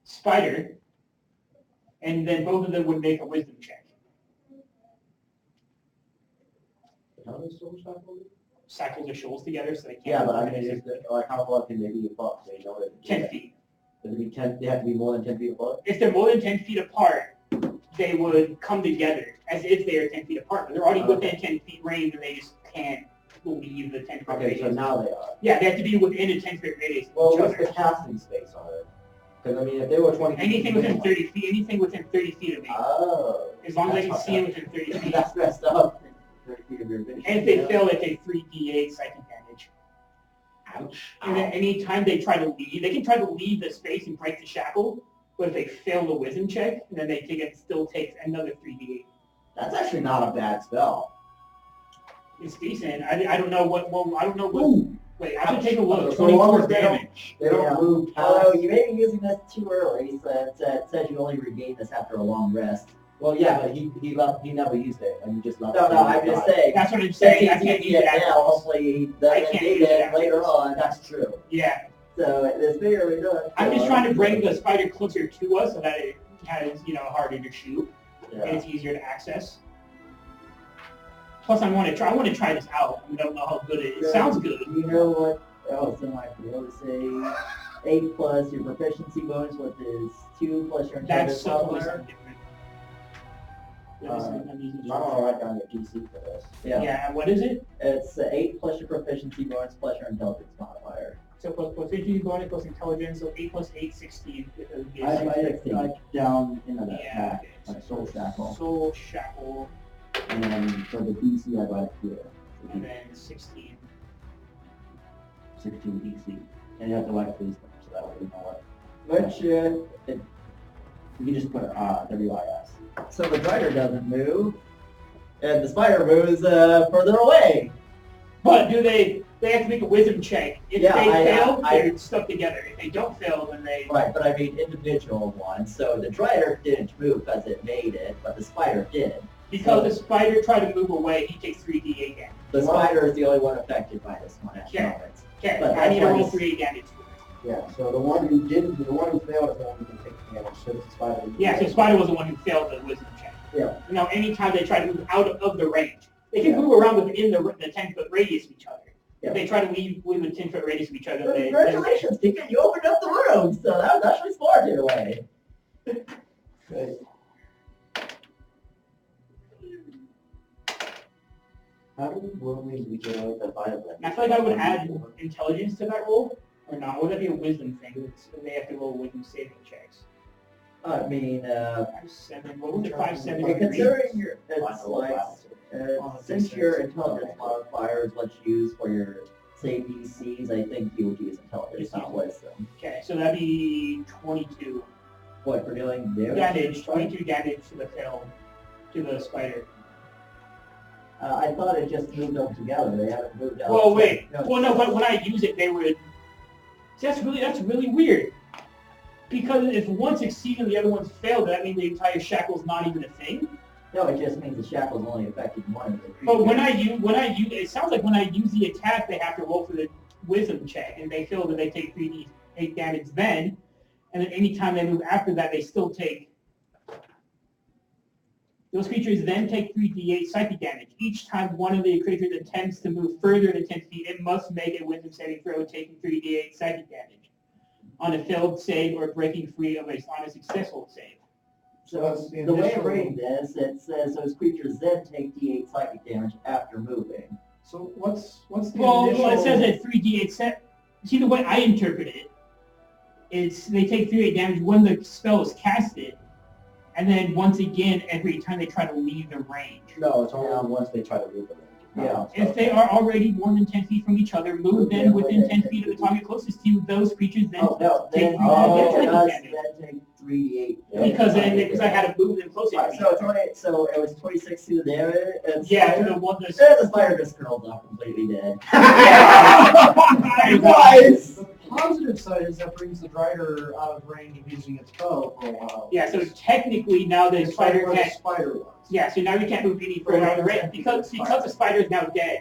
spider, and then both of them would make a wisdom check. How does Soul Shackle do? Shackle their shoals together so they can't. Yeah, but I mean, is it, like how far can they be apart? So you know that 10 feet. Does it be 10? They have to be more than 10 feet apart. If they're more than 10 feet apart, they would come together as if they are 10 feet apart. But they're already within 10 feet range, and they just can't leave the 10 foot Okay, radius. so now they are. Yeah, they have to be within a 10 foot radius of Well, each what's other. the casting space on it? Because I mean, if they were 20 feet, Anything within 30 feet, anything within 30 feet of me. Oh. As long as I can that's see them fucked within 30 up. feet. That's messed up. 30 feet of your vision. And if they fail, they take 3d8 psychic damage. Ouch. And then anytime they try to leave, they can try to leave the space and break the shackle, but if they fail the wisdom check, then they still take another 3d8. That's actually not a bad spell. It's decent. I don't know what, I don't know what, Ooh. wait, I have to take a look. So long 24 as they don't- damage. They don't Yeah. move past. Although you may be using this too early, so it says you only regain this after a long rest. Well, yeah, but he never used it, and he just left. No, it. I'm just saying. That's what I'm Since saying. he's I can't using use it that. now, hopefully he I doesn't can't need use it that. later on. That's true. Yeah. So this may or may not. I'm just trying to bring the spider closer to us so that it has, harder to shoot and Yeah. it's easier to access. Plus, I want to try this out. I don't know how good it is. It sounds good. You know what else am I able to say? 8 plus your proficiency bonus, which is 2 plus your That's intelligence totally modifier. something different. I'm using I don't want to write down your DC for this. Yeah, and what is it? It's 8 plus your proficiency bonus plus your intelligence modifier. So plus proficiency bonus plus intelligence, so 8 plus 8, 16. I write down into that Yeah, pack, okay. like Soul Shackle, Soul Shackle, and then for the DC I write here. and then 16. 16 DC, and you have to write these things so that way you know what. Which, You can just put WIS. so the drider doesn't move, and the spider moves further away. But they have to make a wisdom check. If Yeah, they I- fail, I- they're stuck together. If they don't fail, then they... Right, but I mean individual ones. So the drider didn't move because it made it, but the spider did. Because the spider tried to move away, he takes 3d8 damage. The spider is the only one affected by this one at the Yeah. moment. Okay, But I that's need to why roll this- 3 damage for it. Yeah, so the one who failed is the one who can take damage, so this is spider. Yeah, so spider was the one who failed the wisdom check. Yeah. Now, anytime they try to move out of the range, they can Yeah. move around within the 10-foot radius of each other. Yeah. If they try to leave within a 10-foot radius of each other, Well, they... congratulations, Deacon, you opened up the room, so that was actually smart in a way. Okay. How do we generate the fire And I feel like I would add intelligence to that roll, or not. Or would that be a wisdom thing? They have to roll wisdom saving checks. I mean, 5-7. What was it? 5-7. considering your, it's like, since your intelligence modifier is what's used for your save DCs, I think you would use intelligence, not wisdom. Okay, so that'd be 22 What, for dealing damage? damage. 22 damage to the film, to the spider. I thought it just moved them together. They haven't moved out. Well, wait. No, Well, no, but when I use it, they would. See, that's really weird. Because if one succeeds and the other one's failed, that means the entire shackle's not even a thing. no, it just means the shackle's only affecting one of the creatures. But when I use, it sounds like when I use the attack, they have to roll for the wisdom check, and they fail that they take 3d8 damage then, and then anytime they move after that, they still take. Those creatures then take 3d8 psychic damage. Each time one of the creatures attempts to move further than 10 feet, it must make a wisdom saving throw taking 3d8 psychic damage on a failed save or breaking free of on a successful save. So That's the the way I'm initial- reading this, it says those creatures then take d8 psychic damage after moving. So what's the Well, initial? it says that 3d8 set. See, the way I interpret it, is they take 3d8 damage when the spell is casted, and then once again every time they try to leave the range. No, it's only on once they try to leave the range. Yeah. If they are already more than 10 feet from each other, move them within 10 feet of the target closest to you. Those creatures then Oh, no, take then, 3d8 it does damage. then take 3d8. Because I had to move them closer to Right, each so other. so it was 26 to the damage, and Yeah, spider, the one and the spider just curls off completely dead. Twice! The positive side is that brings the Drider out of range of using its bow for a while. Yeah, so technically now the It's spider like where can't. the spider was. Yeah, so now we can't move any further out of the range because the spider is now dead.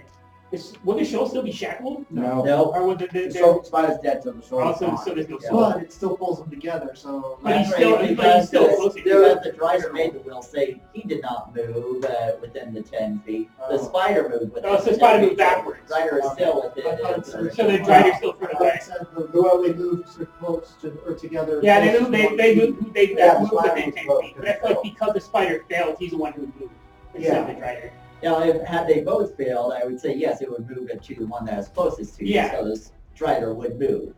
Will the show still be shackled? No. No. Or would The spider's dead, so the sword is also gone. so there's no Yeah. soul? But it still pulls them together, so. But he's That's still- right, but he's still because closer. the driver made the will say he did not move within the 10 feet. The Oh. spider moved within Oh, so the the spider 10 moved feet. backwards. The driver is still within I thought it it. said- So the driver's still further I thought away. it said whoever moved so close to, or together. Yeah, they closest moved. to one They feet. moved. They Yeah, the moved spider within moved 10 both, feet. But I feel like because the spider failed, he's the one who moved instead of the driver. Now, if had they both failed, I would say yes, it would move it to the one that is closest to you. Yeah. So this driver would move.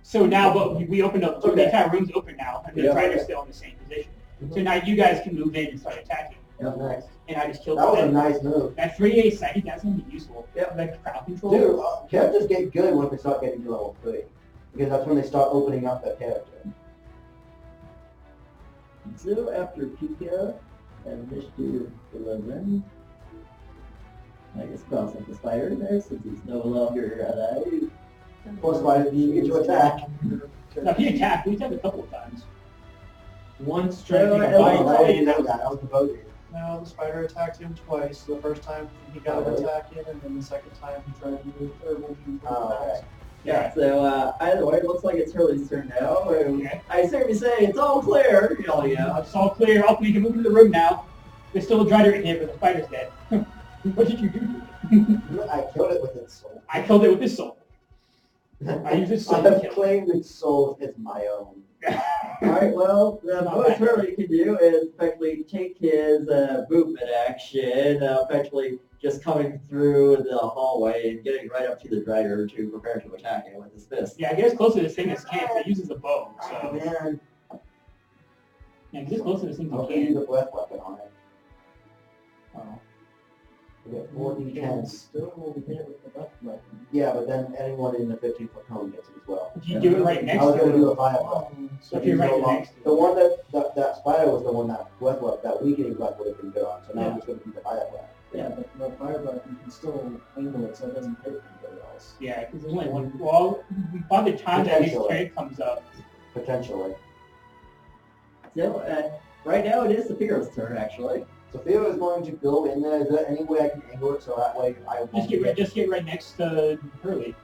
So now, but we opened up. So the Okay. entire room's open now, and the Yeah. driver's still in the same position. So now you guys can move in and start attacking. Yep, next. And I just killed That was a them. nice move. That 3A psychic, that's gonna be useful. Yep. Like crowd control. Dude, characters get good when they start getting to level 3. Because that's when they start opening up their character. So after Pika and Initiative 11, I guess cross up the spider there since he's no longer alive. Plus, spider, you get to attack. Now he attacked. We attacked a couple of times. Once trying to No, make I a don't bite. know. I didn't know that. I was devoted. No, the spider attacked him twice. The first time he got an attack in, and then the second time he tried to move, or when he moved fast. Yeah, so either way, it looks like it's Hurley's turn now. Okay. I assume you say it's all clear. Hell yeah. It's all clear. All we can move into the room now. There's still a driver in here, but the spider's dead. What did you do to it? I killed it with its soul. I killed it with his soul. I used his I soul to have kill it. claimed its soul as my own. Alright, well, the Not most bad. Hurley can do is effectively take his movement action, effectively just coming through the hallway and getting right up to the driver to prepare to attack it with his fist. Yeah, get as close to this thing as can. 'Cause it uses the bow. Oh, So man. yeah, get as close to this thing I'll as give you can. the breath weapon on it. Oh. You get 4d10. Still hit with the butt button. Yeah, but then anyone in the 15-foot cone gets it as well. If you do it right next I was going to to do it, a fireball. so if you're right next to The it. one that spider was the one that breath weapon, that weakening breath would have been good on. So now Yeah. I'm just going to do the fire breath. Yeah, but the fire button, you can still angle it so it doesn't hit anybody else. Yeah, because there's only one. Well, by the time that his Potentially. turn comes up, Potentially. So, right now it is the Figure's turn, actually. Sophia is going to go in there. Is there any way I can angle it so that way I won't just get right next to Hurley,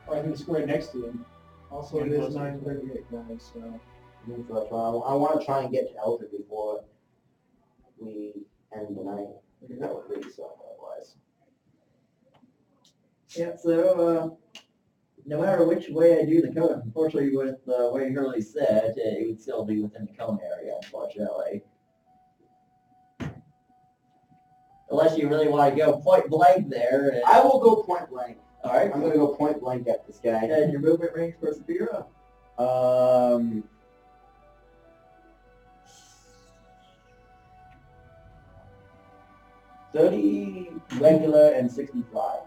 or I think it's right next to him. Also, it Yeah, is closer. 9:38, guys, so. move for a trial? I want to try and get to Elton before we end the night. Because that would really suck otherwise. Yeah, so, no matter which way I do the cone, unfortunately with the way Hurley said, it would still be within the cone area, unfortunately. Unless you really want to go point blank there. And, I will go point blank. all right. I'm gonna go point blank at this guy. And your movement range for Saphira? 30 regular and 65.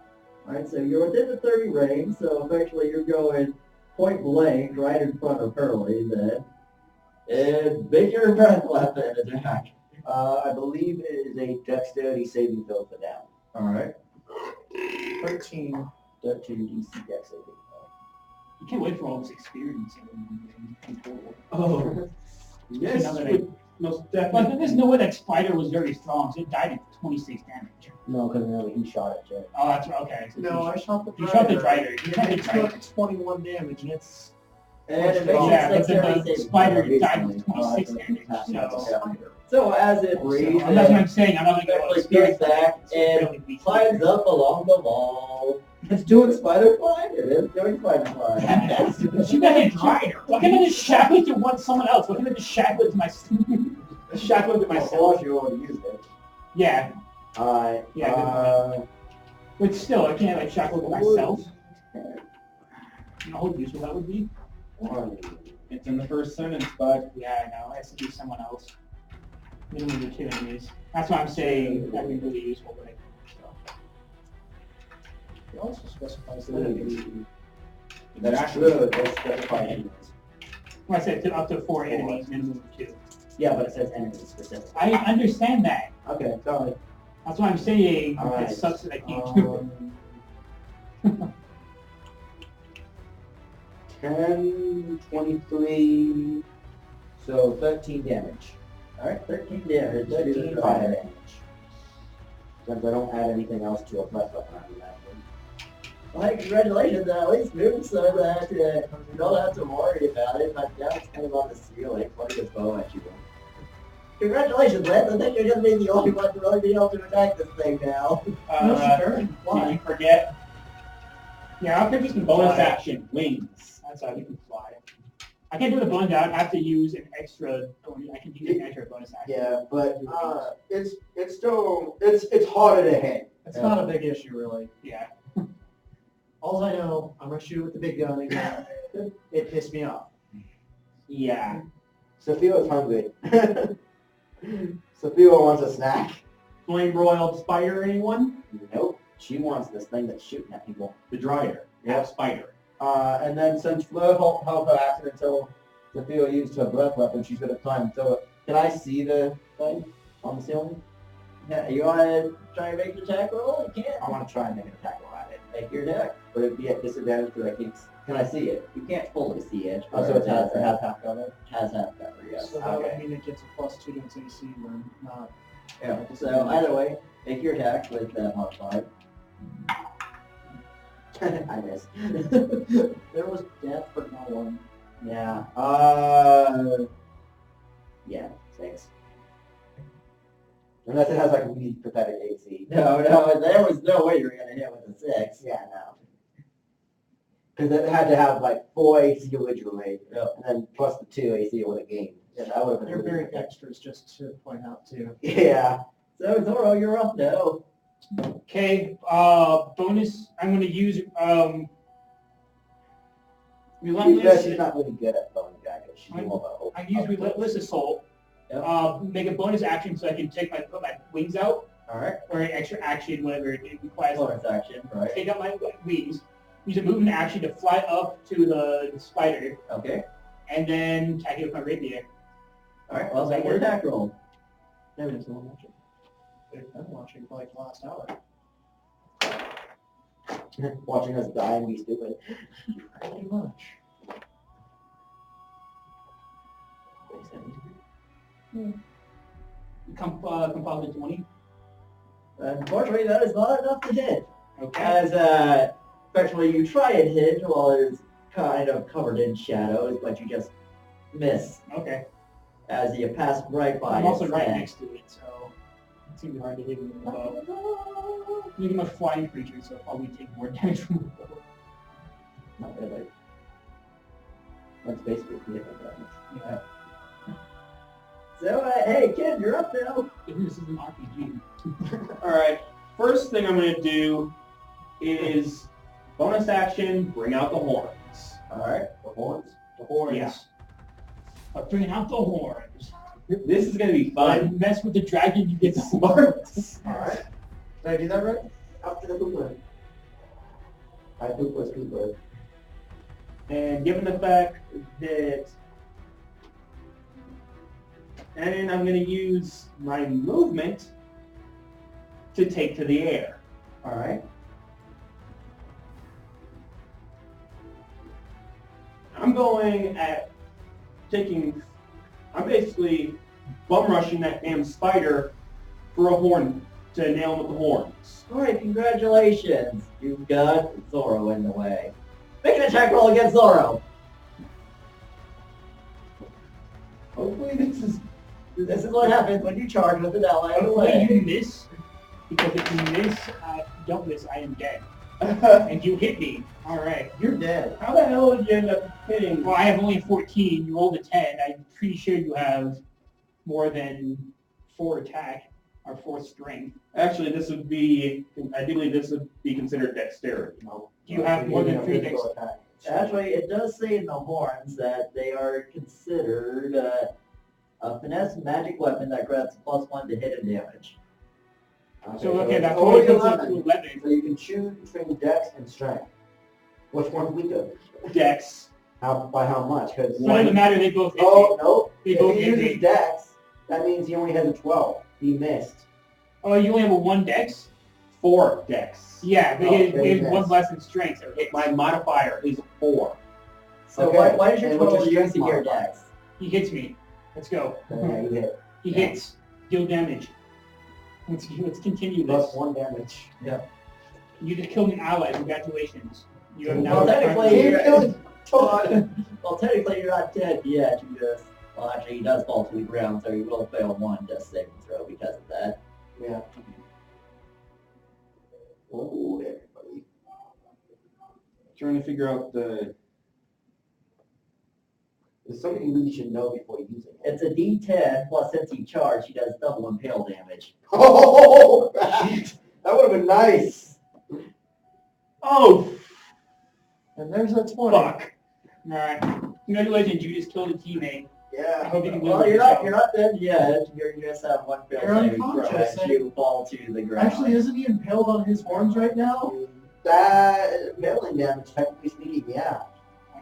Alright, so you're within the 30 range, so eventually you're going point blank right in front of Hurley then. And make your breath weapon attack. I believe it is a dexterity saving throw for down. Alright. 13. 13 DC dex saving throw. You can't wait for all this experience. Oh. Yes, Now that I- most But definitely. there's no way that spider was very strong, so it died at 26 damage. No, because remember he shot at Jared. Oh, that's right. Okay. So No, I shot the You shot the drider. drider. You shot the It drider. took 21 damage, and it's And it makes Yeah, its but then dexterity the saving spider throw. died with 26 Oh, damage. that's So, So as it so breathes, that's what I'm saying. I'm not going to go Eventually experience goes back It's and really weak. climbs up along the wall. It's doing spider climb. It is doing spider climb. She got hit drider. Why can't I just shackle it to someone else? Why can't I just shackle it to shackle it to myself? You already used it. Yeah, Alright. Yeah, but still, I can't like shackle it to myself. You know how useful that would be? It's in the first sentence, but Yeah, I know. It has to be someone else. Minimum of 2 enemies. That's why I'm saying that'd be really useful. But it also specifies that That's true. That's fine. I said up to 4 enemies, minimum of 2. Yeah, but it says enemy specific. I understand that. Okay, sorry. That's why I'm saying Alright. it sucks that I can't do it. 10, 23, so 13 damage. Alright, 13 damage. 13 fire damage. Since I don't add anything else to a plus weapon, I imagine. Well, hey, congratulations, at least moved so that you don't have to worry about it, but now it's kind of on the ceiling, pointing his bow at you. Congratulations, Lance, I think you're going to be the only one to really be able to attack this thing now. Did you forget? Yeah, I'll pick this bonus bonus action. action, wings. That's how we can fly. I can't do the bonus. I have to use an extra. I can use an extra bonus action. Yeah, but it's still it's harder to hit. It's not a big issue, really. Yeah. All I know, I'm gonna shoot with the big gun again. It pissed me off. Yeah. Sophia's hungry. Sophia wants a snack. Flame broiled spider, anyone? Nope. She wants this thing that's shooting at people. The dryer. Yeah. Spider. And then since Fleur held her action until Sophia used her breath weapon, she's going to climb and throw it. Can I see the thing on the ceiling? Yeah, you want to try and make an attack roll? You can't. I want to try and make an attack roll at it. Make your attack. Would it be at disadvantage because I can't? Can I see it? You can't fully see it. Oh, so it has half cover? has half cover, yes. So that Okay. would mean it gets a +2 to its AC, but not. Yeah, so either way, make your attack with that modifier. I missed. There was death, but no one. Yeah. Yeah, 6. Unless it has like really pathetic AC. No, there was no way you were going to hit with a 6. Yeah, no. Because it had to have like 4 AC originally, Yep. and then plus the 2 AC it would have gained. Yeah, that would have been They're really very good. dexterous, just to point out too. Yeah. So, Zoro, you're up now. Okay. Bonus. I'm going to use She's relentless. not really good at throwing daggers. She's more of a I use relentless assault. Yep. Make a bonus action so I can put my wings out, Alright. or an extra action, whatever it requires. Bonus action, right. Take out my wings. Use a movement action to fly up to the spider, Okay. and then attack it with my rapier. Alright, well, make your attack roll. Maybe it's not much. I'm watching for like the last hour. Watching us die and be stupid. Pretty much. Composite 20. Unfortunately, that is not enough to hit. Okay. As, effectively, you try and hit while it's kind of covered in shadows, but you just miss Okay. as you pass right by I'm also its right head. next to it, so it seems hard to hit with the bow. I'm a flying creature, so I'll probably take more damage from the bow. Not really. That's basically it. Yeah. So, hey, kid, you're up now. This is an RPG. Alright, first thing I'm going to do is bonus action, bring out the horns. Alright, the horns. The horns. Yeah. I'm bringing out the horns. This is going to be When I fun. mess with the dragon, you get smart. Alright. Did I do that right? Up to the Hooper. I Hooper's Hooper. And given the fact that... And I'm going to use my movement to take to the air. Alright. I'm going at taking... I'm basically bum rushing that damn spider for a horn to nail him with the horns. Alright, congratulations. You've got Zoro in the way. Make an attack roll against Zoro. Hopefully This is what happens when you charge with an ally in the Hopefully way. you miss, because if you miss, don't miss, I am dead. And you hit me. All right. You're dead. How the hell did you end up hitting? Well, I have only 14. You rolled a 10. I'm pretty sure you have more than 4 attack or 4 strength. Actually, this would be, I do believe this would be considered dexterity. No. Do you have more than 3 physical dex? attack. Actually, it does say in the horns that they are considered a finesse magic weapon that grants +1 to hit and damage. So, okay, that's only only goes up 11. to 11. So you can choose between dex and strength. Which one's weaker? Dex. By how much? Because So it doesn't matter, they both hit me. oh no, They if both he hit uses me. dex, that means he only has a 12. He missed. Oh, you only have a 1 dex? 4 dex. Yeah, but Oh, he okay, has yes. 1 less than strength, so it hits. My modifier is 4. So Okay, why does your and what's total your use strength of your modifier? dex? He hits me. Let's go. Yeah, you hit. He Yeah. hits. Deal damage. Let's continue Plus this. 1 damage. You just killed an ally. Congratulations. You have now. Well, technically, He you're, killed Todd. well, technically you're not dead yet. You just, well, actually, he does fall to the ground, so you will fail 1 death saving throw because of that. Yeah. Oh, everybody. Trying to figure out the... There's something you really should know before using it. It's a D10 plus since he charged, he does double impale damage. Oh, that would have been nice. Oh, And there's a 20. fuck. Alright. Congratulations, you just killed a teammate. I Yeah. hope you can Well, live you're with not, you're not dead yet. You just have 1 fail You're saving throw unconscious, as you fall to the ground. Actually, isn't he impaled on his horns right now? That meddling damage, technically speaking, yeah.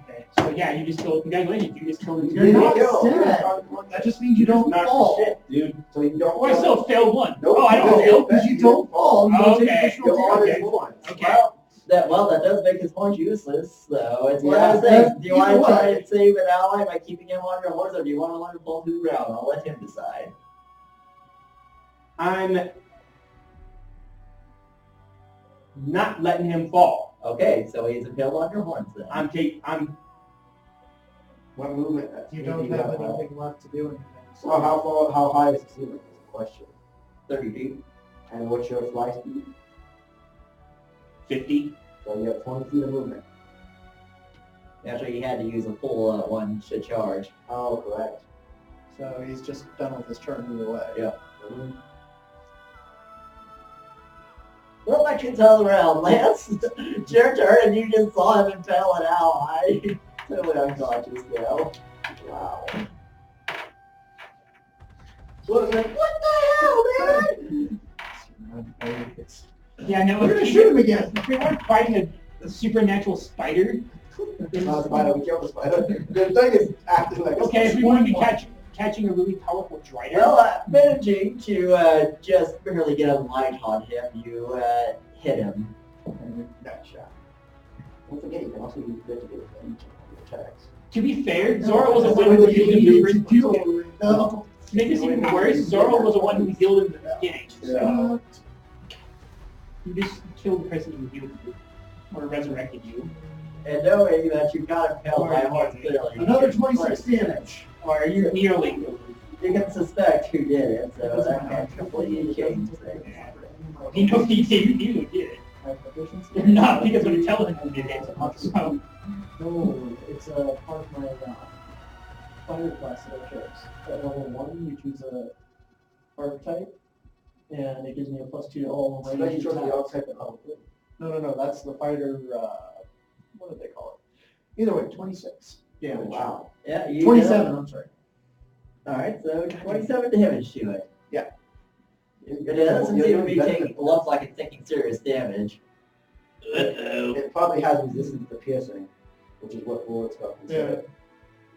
Okay. So yeah, you just killed. Congratulations, you just killed a You're Did he not kill? dead. That just means you don't Not fall. shit, dude. So you don't. Oh, I still failed 1. Nope, Oh, I don't no, fail. Because you don't fall, you don't take Okay. additional You're on damage. his horns. Okay. That does make his horns useless, so it's one Yeah, of those things. but Do you want to either try way. and save an ally by keeping him on your horse, or do you want to let him fall to the ground? I'll let him decide. I'm not letting him fall. Okay, so he's impaled on your horns then. I'm What movement? You don't have anything left to do anything. Oh, how high is the ceiling? Is the question. 30 feet. And what's your fly speed? 50. So you have 20 feet of movement. Actually, he had to use a full 1 to charge. Oh, correct. So he's just done with his turn either way. Yeah. Well, that kid's all around, Lance. It's your turn, and you just saw him impale an ally. Totally unconscious now. Wow. So it's like, what the hell, man? Yeah, no, We're gonna if shoot him again. we weren't fighting a supernatural spider. Spider, we killed the spider. The thing is acting like Okay, if we want to be catching a really powerful drider. Well, managing to just barely get a light on him, you hit him. That shot. Don't forget, you can also use that to get attacks. To be fair, Zoro was the one who healed him the first two. No. To make this even worse, Zoro was the one who healed him in the beginning. So you just killed the person who healed you or resurrected you. And knowing that you got impaled by a horse clearly. Another 26 damage. Or you nearly killed him. You can suspect who did it, so that can't completely change things. He knows he did it. If not, he doesn't want to tell him who did it. So, No, it's a part of my fighter class that I chose. At level 1, you choose a archetype, and it gives me a +2 to all So then you ranged chose the attacks. archetype at level 3. No, that's the fighter, what did they call it? Either way, 26 damage. Wow. Yeah, you 27, I'm sorry. Alright, so 27 damage to it. Yeah. It doesn't seem to be look like it's taking serious damage. It probably has resistance to piercing, which is what bullets go consider.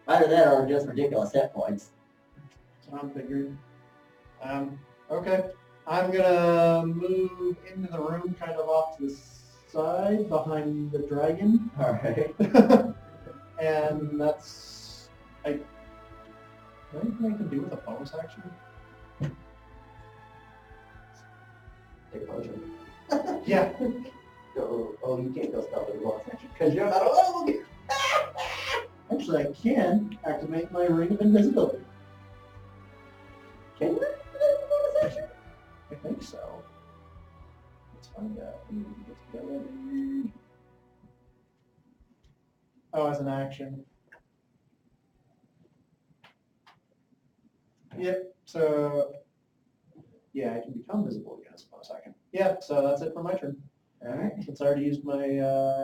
Either that or just ridiculous hit points. That's what I'm figuring. Okay. I'm gonna move into the room kind of off to the side behind the dragon. Alright. And that's... Is there anything I can do with a bonus action? Take a potion. Yeah. Oh, you can't go stealth with a bonus action because you're not allowed. Actually, I can activate my ring of invisibility. Can you? Bonus action? I think so. Let's find out. Let's get ready. Oh, as an action. Yep, so... Yeah, I can become visible again as a bonus action. Yeah, so that's it for my turn. Alright. Since I already used my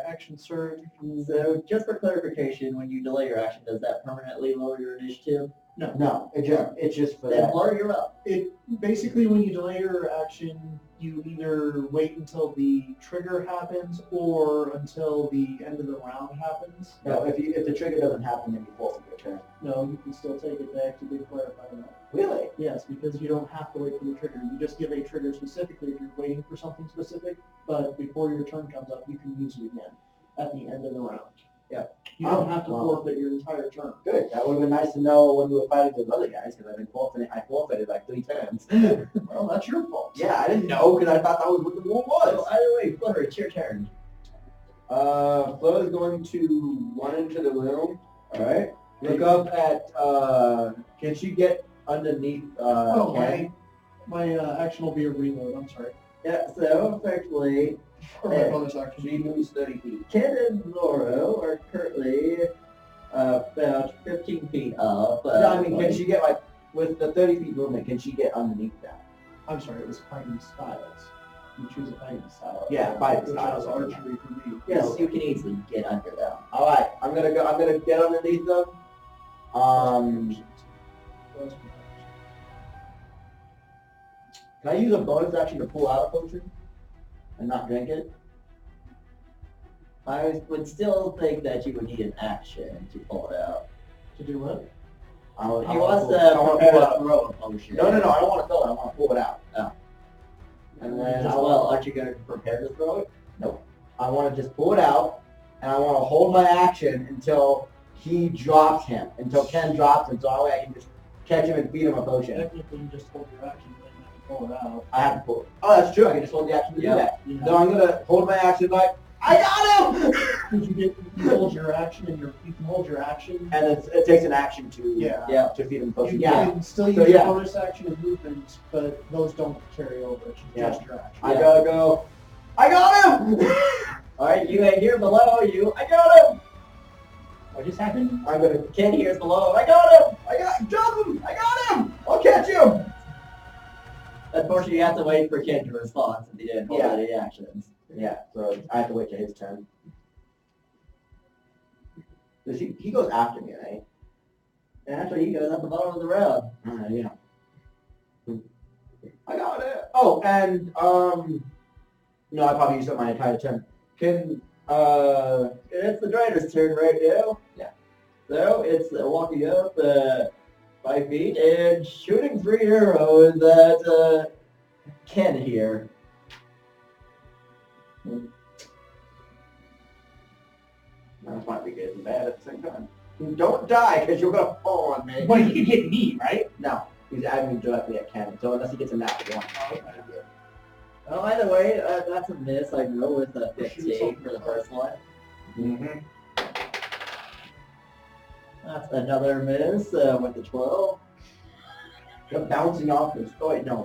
action surge. So, just for clarification, when you delay your action, does that permanently lower your initiative? No, it's just for Then that. Blur, you're up. It basically, when you delay your action, you either wait until the trigger happens or until the end of the round happens. No, if the trigger doesn't happen, then you forfeit your turn. No, you can still take it back to be clarified that. Really? Yes, because you don't have to wait for the trigger. You just give a trigger specifically if you're waiting for something specific, but before your turn comes up, you can use it again at the end of the round. Yeah. You don't have to Wow. forfeit your entire turn. Good. That would have been nice to know when we were fighting those other guys because I forfeited like 3 turns. Well, that's your fault. Yeah, I didn't know because I thought that was what the rule So, was. either way, Blur, it's your turn. Flo is going to run into the room. All right. Look up at. Can she get underneath? Oh, Ken? my action will be a reload. I'm sorry. Yeah, so, effectively, Or my bonus action. She moves 30 feet. Ken and Zoro are currently about 15 feet up. No, I mean, can she get like with the 30 feet movement? Can she get underneath that? I'm sorry, it was fighting styles. You choose a fighting style. Yeah, fighting Which styles. is archery for me. Yes, you can easily get under them. All right, I'm gonna get underneath them. Can I use a bonus action to pull out a potion and not drink it? I would still think that you would need an action to pull it out. To do what? I wanna He wants pull- to I wanna prepare pull to out. throw a potion. No, I don't want to throw it. I want to pull it out. Oh. And then As well, aren't you going to prepare to throw it? I want to just pull it out, and I want to hold my action until he drops him, until Ken drops him, so that way I can just catch him and feed him a potion. Technically, you just hold your action, but you have to pull it out. I have to pull it. Oh, that's true. I can just hold the action to Yeah. do that. You So I'm gonna hold my action like I got him, you hold your action, and you can hold your action. and it takes an action to Yeah. to feed him a You potion. Yeah. can still So, use yeah. your bonus action and movement, but those don't carry over. It's Yeah. just your action. I gotta go. I got him. Alright, you hear below you. I got him! What just happened? I'm gonna. Ken hears below. I got him! Drop him. I got him. I'll catch him. Unfortunately, you have to wait for Ken to respond since he didn't hold Yeah. any actions. Yeah. So I have to wait till his turn. Does he goes after me, right? And actually, he goes at the bottom of the round. Yeah. I got it. Oh, and no, I probably used up my entire turn. Can It's the driver's turn right now. Yeah. So it's walking up 5 feet and shooting 3 arrows at Ken here. that might be good and bad at the same time. Don't die because you're gonna fall on me. Well, you can hit me, right? No, he's aiming directly at Ken. So unless he gets a natural one. Oh, either way, that's a miss. I go with a 15 for the first one. Mm-hmm. That's another miss with the 12. You're bouncing off this. Oh wait, no.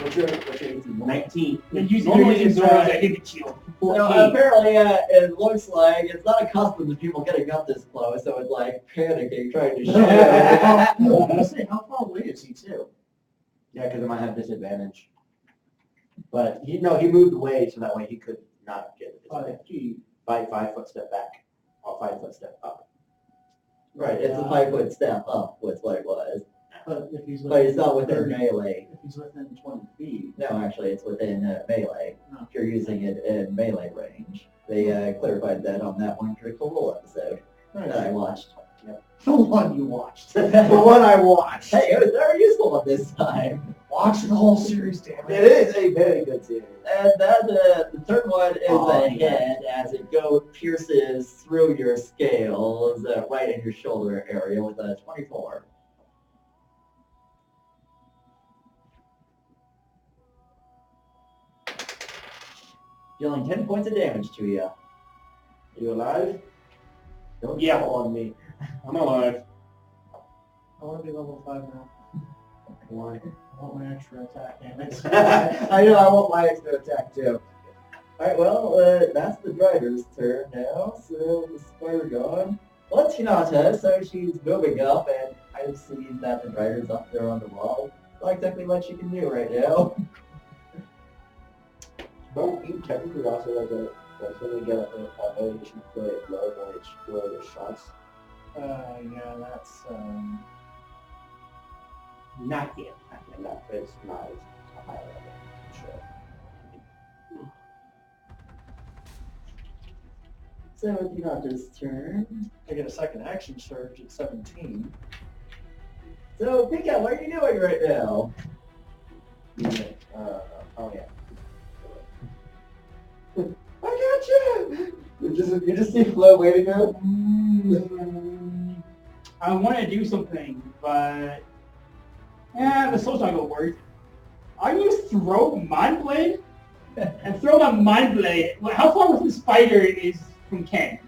What's your AC? 19. You're using Normally your it's, Zora's a hidden shield. So 14. apparently, it looks like it's not accustomed to people getting up this close, so it's like panicking, trying to shoot. Honestly, how far away is he too? Yeah, because it might have disadvantage. But he moved away so that way he could not get the disadvantage. 5 foot step back, or 5 foot step up. Right, it's a 5-foot step up, was what it was. But if he's But it's not within 30, melee. if he's within 20 feet. No, actually, it's within melee. No. If you're using it in melee range. They clarified that on that one Critical Role episode that I watched. The one you watched. The one I watched. Hey, it was very useful at this time. Watch the whole series, damn It is a very good series. And then the third one is Oh, a hit as it pierces through your scales right in your shoulder area with a 24. Dealing 10 points of damage to you. Are you alive? Don't Yeah. fall on me. I'm alive. I want to be level 5 now. Why? I want my extra attack damage. I know, I want my extra attack too. Alright, well, that's the driver's turn now, so the spider gone. Well, it's Hinata, so she's moving up, and I see that the driver's up there on the wall. Not exactly what she can do right now. But you technically also have a, that's when you get a ability to play it low when it's low the shots. Yeah, that's, Not yet. And that it's not as high level, sure. So it's Hinata's turn. I get a second action surge at 17. So, Pika, what are you doing right now? Oh yeah. I got you! You just see Flo waiting there. I want to do something, but the soul's not gonna work. I'm gonna throw Mind Blade and throw my Mind Blade. How far was the spider is from Ken?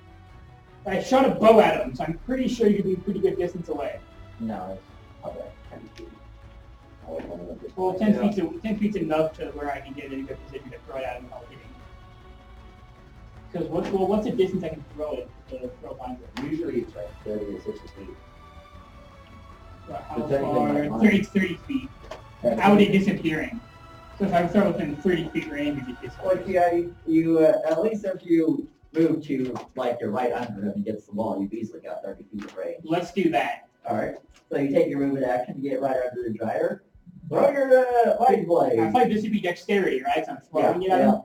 I shot a bow at him, so I'm pretty sure you could be a pretty good distance away. No, it's probably 10 feet. I would want to look at Well, this. 10 feet's enough to where I can get in a good position to throw it at him without hitting. Because what's the distance I can throw it to throw Mind Blade? Usually it's like 30 to 60 feet. How Depending on far? my mind. 30 feet. Out it disappearing. So if I throw it within 30 feet range, it just Well, you at least if you move to, like, you're right under him against the wall, you've easily got 30 feet of range. Let's do that. Alright, so you take your movement action to get right under the driver. Throw your Mind I Blade. feel like this would be dexterity, right? So I'm throwing it at him.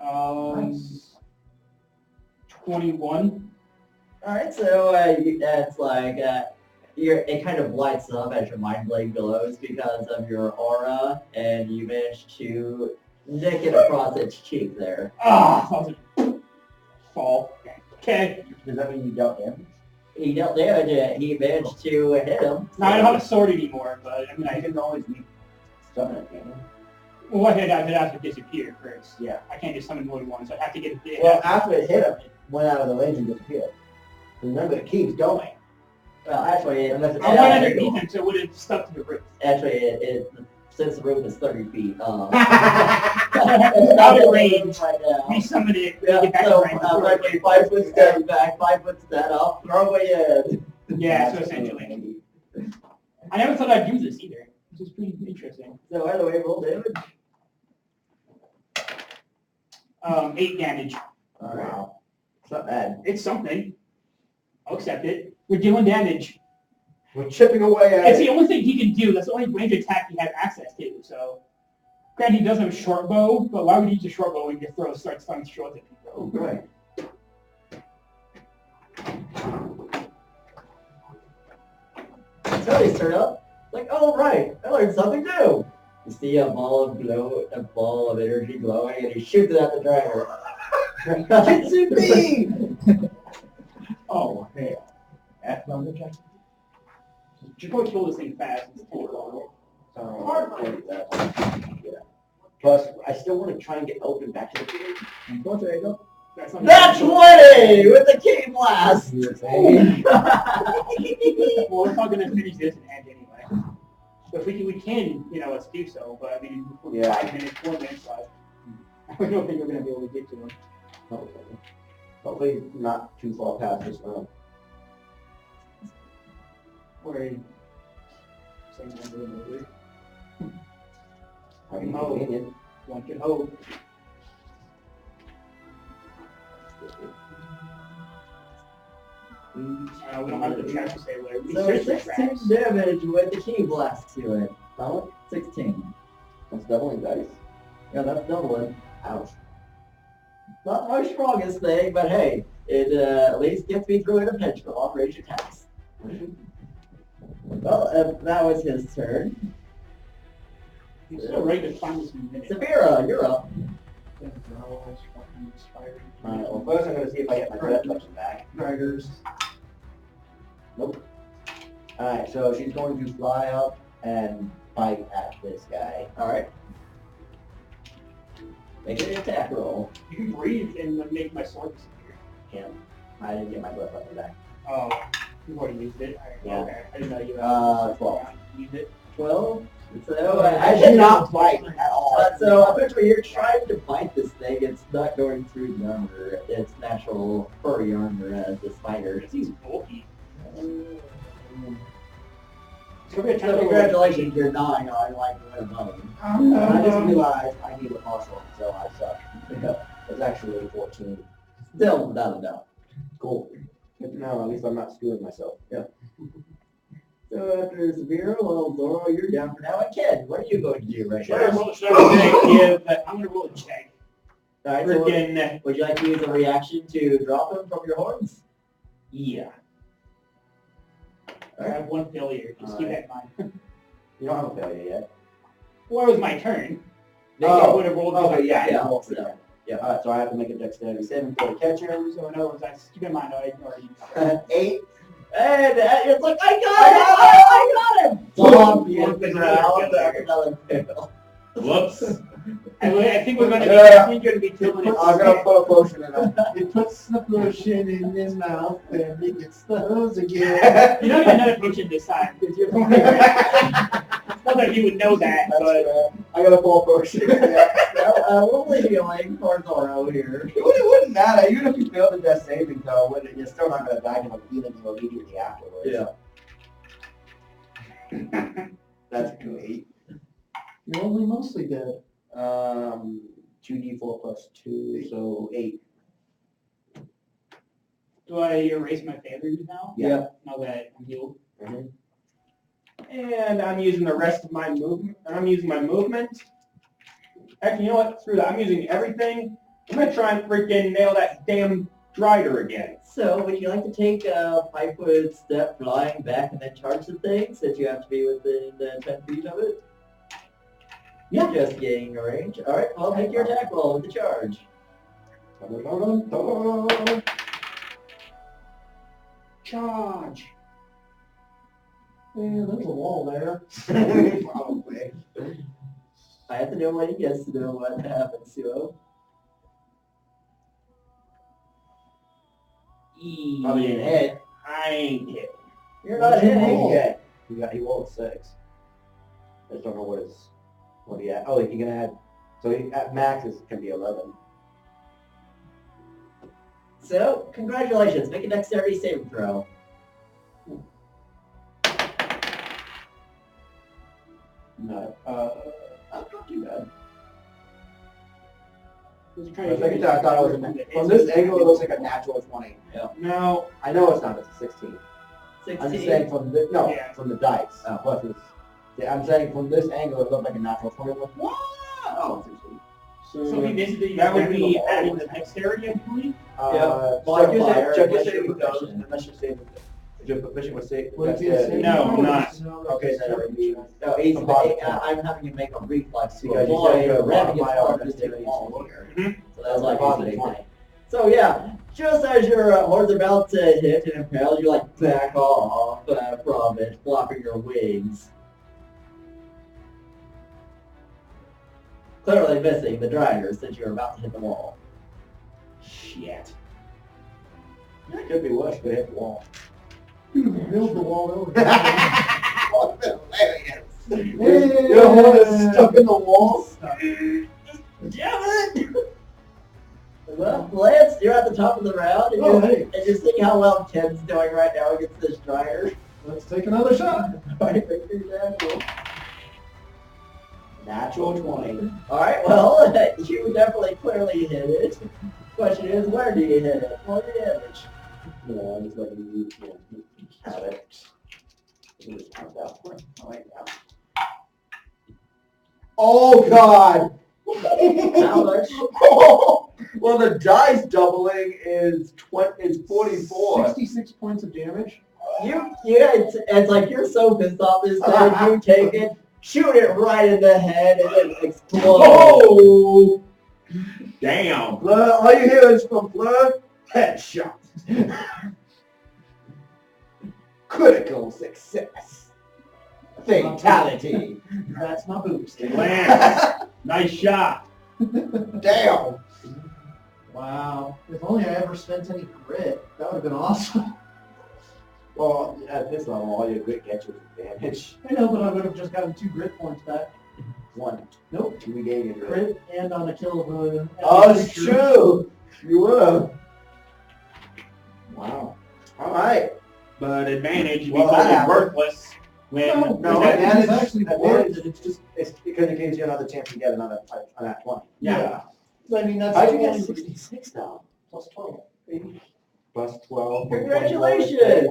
Oh, nice. 21. Alright, so that's like, it kind of lights up as your Mind Blade glows because of your aura, and you manage to nick it across its cheek there. Ah, fall. Okay. Does that mean you dealt damage? He dealt damage, he managed to hit him. Now I don't have a sword anymore, but I mean, I can always meet summon it, can you? well, I have to disappear first. Yeah. I can't just summon more than one, so I have to get a Well, after it hit him, it went out of the range and disappeared. Remember, it keeps going. Well, actually, Unless it's I went underneath him, so it would have stuck to the roof. Actually, since the roof is 30 feet, It's out of range. right now. Resummon it, Yeah, get back so, to range. right, 5 foot step back, 5 foot step up, throw it in. Yeah, so essentially. I never thought I'd do this either, which is pretty interesting. So anyway, roll damage. 8 damage. Alright. Wow. It's not bad. It's something. I'll accept it. We're dealing damage. We're chipping away at It's the it. only thing he can do. That's the only range attack he has access to. So, granted, he does have a short bow, but why would he use a short bow when he can start throwing short at people? Oh, right. So he's turned up. Like, oh right, I learned something new. You see a ball of energy glowing, and he shoots it at the driver. It's me! Oh, Hell. That's not the check. you probably kill this thing fast. It's too long. Yeah. Plus, I still want to try and get Elvin back to the field. There you go. That's not That's 20 with the key blast. Well, we're not going to finish this and end anyway. If we can, let's do so. But I mean, we're Yeah. 5 minutes, 4 minutes left. I don't think we're gonna be able to get to him. Hopefully not too far past this round. Or in same number of movie. How Oh. convenient. One can hope. We don't have the track to say where. We So search the 16 tracks. damage with the key blast to it. How? 16. That's doubling dice. Yeah, that's doubling. Ouch. Not my strongest thing, but hey, it at least gets me through a pinch for long range attacks. Well, that was his turn. He's still ready to find this minute. Severa, you're up. Alright, well first I'm gonna see if I get my breath touching back. Riders. Nope. Alright, so she's going to fly up and bite at this guy. Alright. Make an attack roll. You can breathe and then make my sword disappear. Can't. I didn't get my breath touching back. Oh, you've already used it. Yeah. Okay. I didn't know you 12. used it. 12. So I did not bite at all. So eventually you're trying to bite this thing. It's not going through the armor. It's natural furry armor as the spider. It seems bulky. So congratulations, you're dying on like one bone. I just realized I need a partial, so I suck. It's actually 14. Still without a doubt. Cool. Good to know, at least I'm not screwing myself. Yeah. So after Severa, well, Zoro, you're down for now. And Ken, what are you going to do right Should I now? roll, should I give, I'm gonna roll a check. Alright, so Freaking, would you like to use a reaction to drop him from your horns? yeah. I have one failure, just keep that in mind. You don't have a failure yet. Well, it was my turn. Maybe Oh, I would have rolled okay, yeah, yeah, roll for yeah. that. Yeah, alright, so I have to make a dexterity saving for the catcher. So in other words, keep in mind, I already used 8. And it's like, I got him! Bomb hit the ground. Another fail. Whoops. I think we're gonna be, Yeah. I think you're gonna be killing it. I'm gonna put a potion in it. It puts the potion in his mouth and he gets the hose again. You're not gonna another potion this time, because you're not that you would know that, That's but fair. I got a full potion. We'll be healing for Zoro here. It wouldn't matter, even if you fail the death saving throw, you're still not going to die from healing you immediately afterwards. Yeah. That's great. You're only mostly dead. 2d4 plus 2, so 8. do I erase my failures now? Yeah. Now that I'm healed. And I'm using the rest of my movement. I'm using my movement. Actually, you know what? Screw that. I'm using everything. I'm gonna try and freaking nail that damn Drider again. So, would you like to take a 5-foot step flying back and then charge the thing, since you have to be within 10 feet of it? Yeah. Just gaining a range. Alright, well, make your attack roll with the charge. Charge. Yeah, there's a wall there. Probably. I have to know when he gets to know what happens to him. Probably didn't hit. I ain't hit. You're What not did you hitting. roll? He rolled 6. I just don't know what he had. Oh, he can add. So he, at max is can be 11. So, congratulations. Make a dexterity saving throw. No. That's not too bad. Was he For trying a to second get there, I thought it was from this angle. It looks like a natural 20. No. I know it's not. It's a 16. 16. I'm just saying from the Yeah. from the dice. Oh. Plus it's, yeah, I'm saying from this angle it looked like a natural 20. I'm like, what? Oh, 16. So he basically That would grabbed be the ball. adding the dexterity, I believe. Modifier, check your unless you're saving throws, proficient. unless you're saving. If you're proficient with save. Would it be a dexterity. saving No, throw? I'm not. Okay, then it would be. No, he's, A modifier. I'm having you make a reflex to Because you avoid said you're ramming his modifier on focus to the dexterity wall saving. here. Mhm. So that's like Positive he's 20. anything. So yeah, just as your horde's about to hit and impale, you like back off from it, flopping your wings. Clearly missing the dragger since you're about to hit the wall. Shit. It could be worse, but hit the wall. Build the wall over. Hilarious. Your horn is stuck in the wall. Damn it! Well, Lance, you're at the top of the round, and, Oh, hey. you're seeing how well Ken's doing right now against this Strider. Let's take another shot. Alright, Victor, natural. Natural 20. Alright, well, you definitely clearly hit it. Question is, where do you hit it? What damage? No, I'm just letting you have it. You just count that for it. Oh, wait, yeah. Oh, God! How much? Well, the dice doubling is 44. 66 points of damage. It's like you're so pissed off this time, you take it, shoot it right in the head, and then explode. Oh! Damn. Fleur, all you hear is from Fleur, headshot. Critical success. Fatality. That's my boost. Lance, nice shot. Damn. Wow. If only I ever spent any grit. That would have been awesome. Well, at this level, all your grit gets you is advantage. I know, but I would have just gotten 2 grit points back. 1. Nope. We gave you grit. Crit and on a kill of a... Oh, it's true. You would have. Wow. All right. But advantage, Well, because that it's happened. worthless. When No, That advantage is actually advantage worth- is it's because it gives you another chance to get another on that 20. Yeah. I mean, that's... How'd you get only 66 now? Plus 12. Maybe. Plus 12. Congratulations.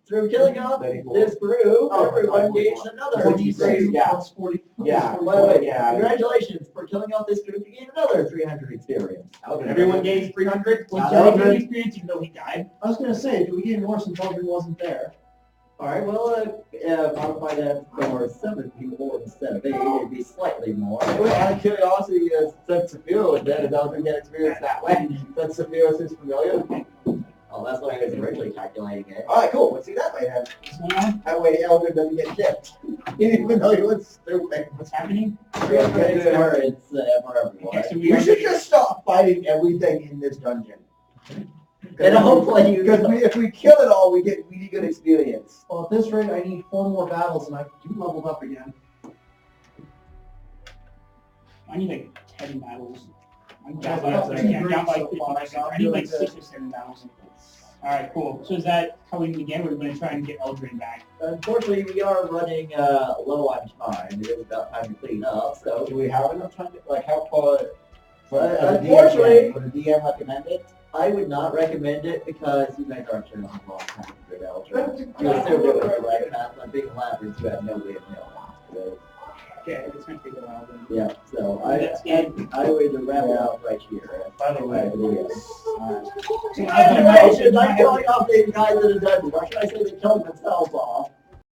Through killing off 34. this group, Oh, everyone 44. gains another 46, 46. yeah. Plus 40. Yeah. Wait, Yeah. congratulations for killing off this group. You gain another 300 experience. everyone gains 300. Was Now, Jelly that good was- experience even though he died? I was going to say, do we gain more since Eldrin wasn't there? Alright, well, modify that for 7 people instead of 8. It'd be slightly more. Well, out of curiosity, since Saphira was there, does Eldrin get experience that way? Since Saphira is familiar? Oh, that's why I was originally calculating it. Alright, cool. Let's see that way then. What's going on? That way Eldrin doesn't get shit. Even though he was stupid. What's happening? 300 experience for everyone. Okay, so we You are should just stop fighting everything in this dungeon. And hopefully you... Because if we kill it all, we get really good experience. Well, at this rate, I need 4 more battles and you leveled up again. I need like 10 battles. I'm Yeah, down by, that's I two can't, down by greats 50 so far, seconds. so I'm I need doing like good. 6 or 7 battles. Alright, cool. So is that how we begin? We're going to try and get Eldrin back. Unfortunately, we are running low on time. It is about time to clean up, so... Do we have enough time to, like, how far? Unfortunately- would the DM recommend it? I would not recommend it because you guys aren't sure on the wrong path for Eldrin. You assumed it was the right path, but being elaborate, you have no way of knowing. So, Okay, it's going to take a while then. yeah, so That's good. I would wrap it out right here. By the way, Congratulations! I'm killing off these guys in a dungeon. Or should I say they're killing themselves off?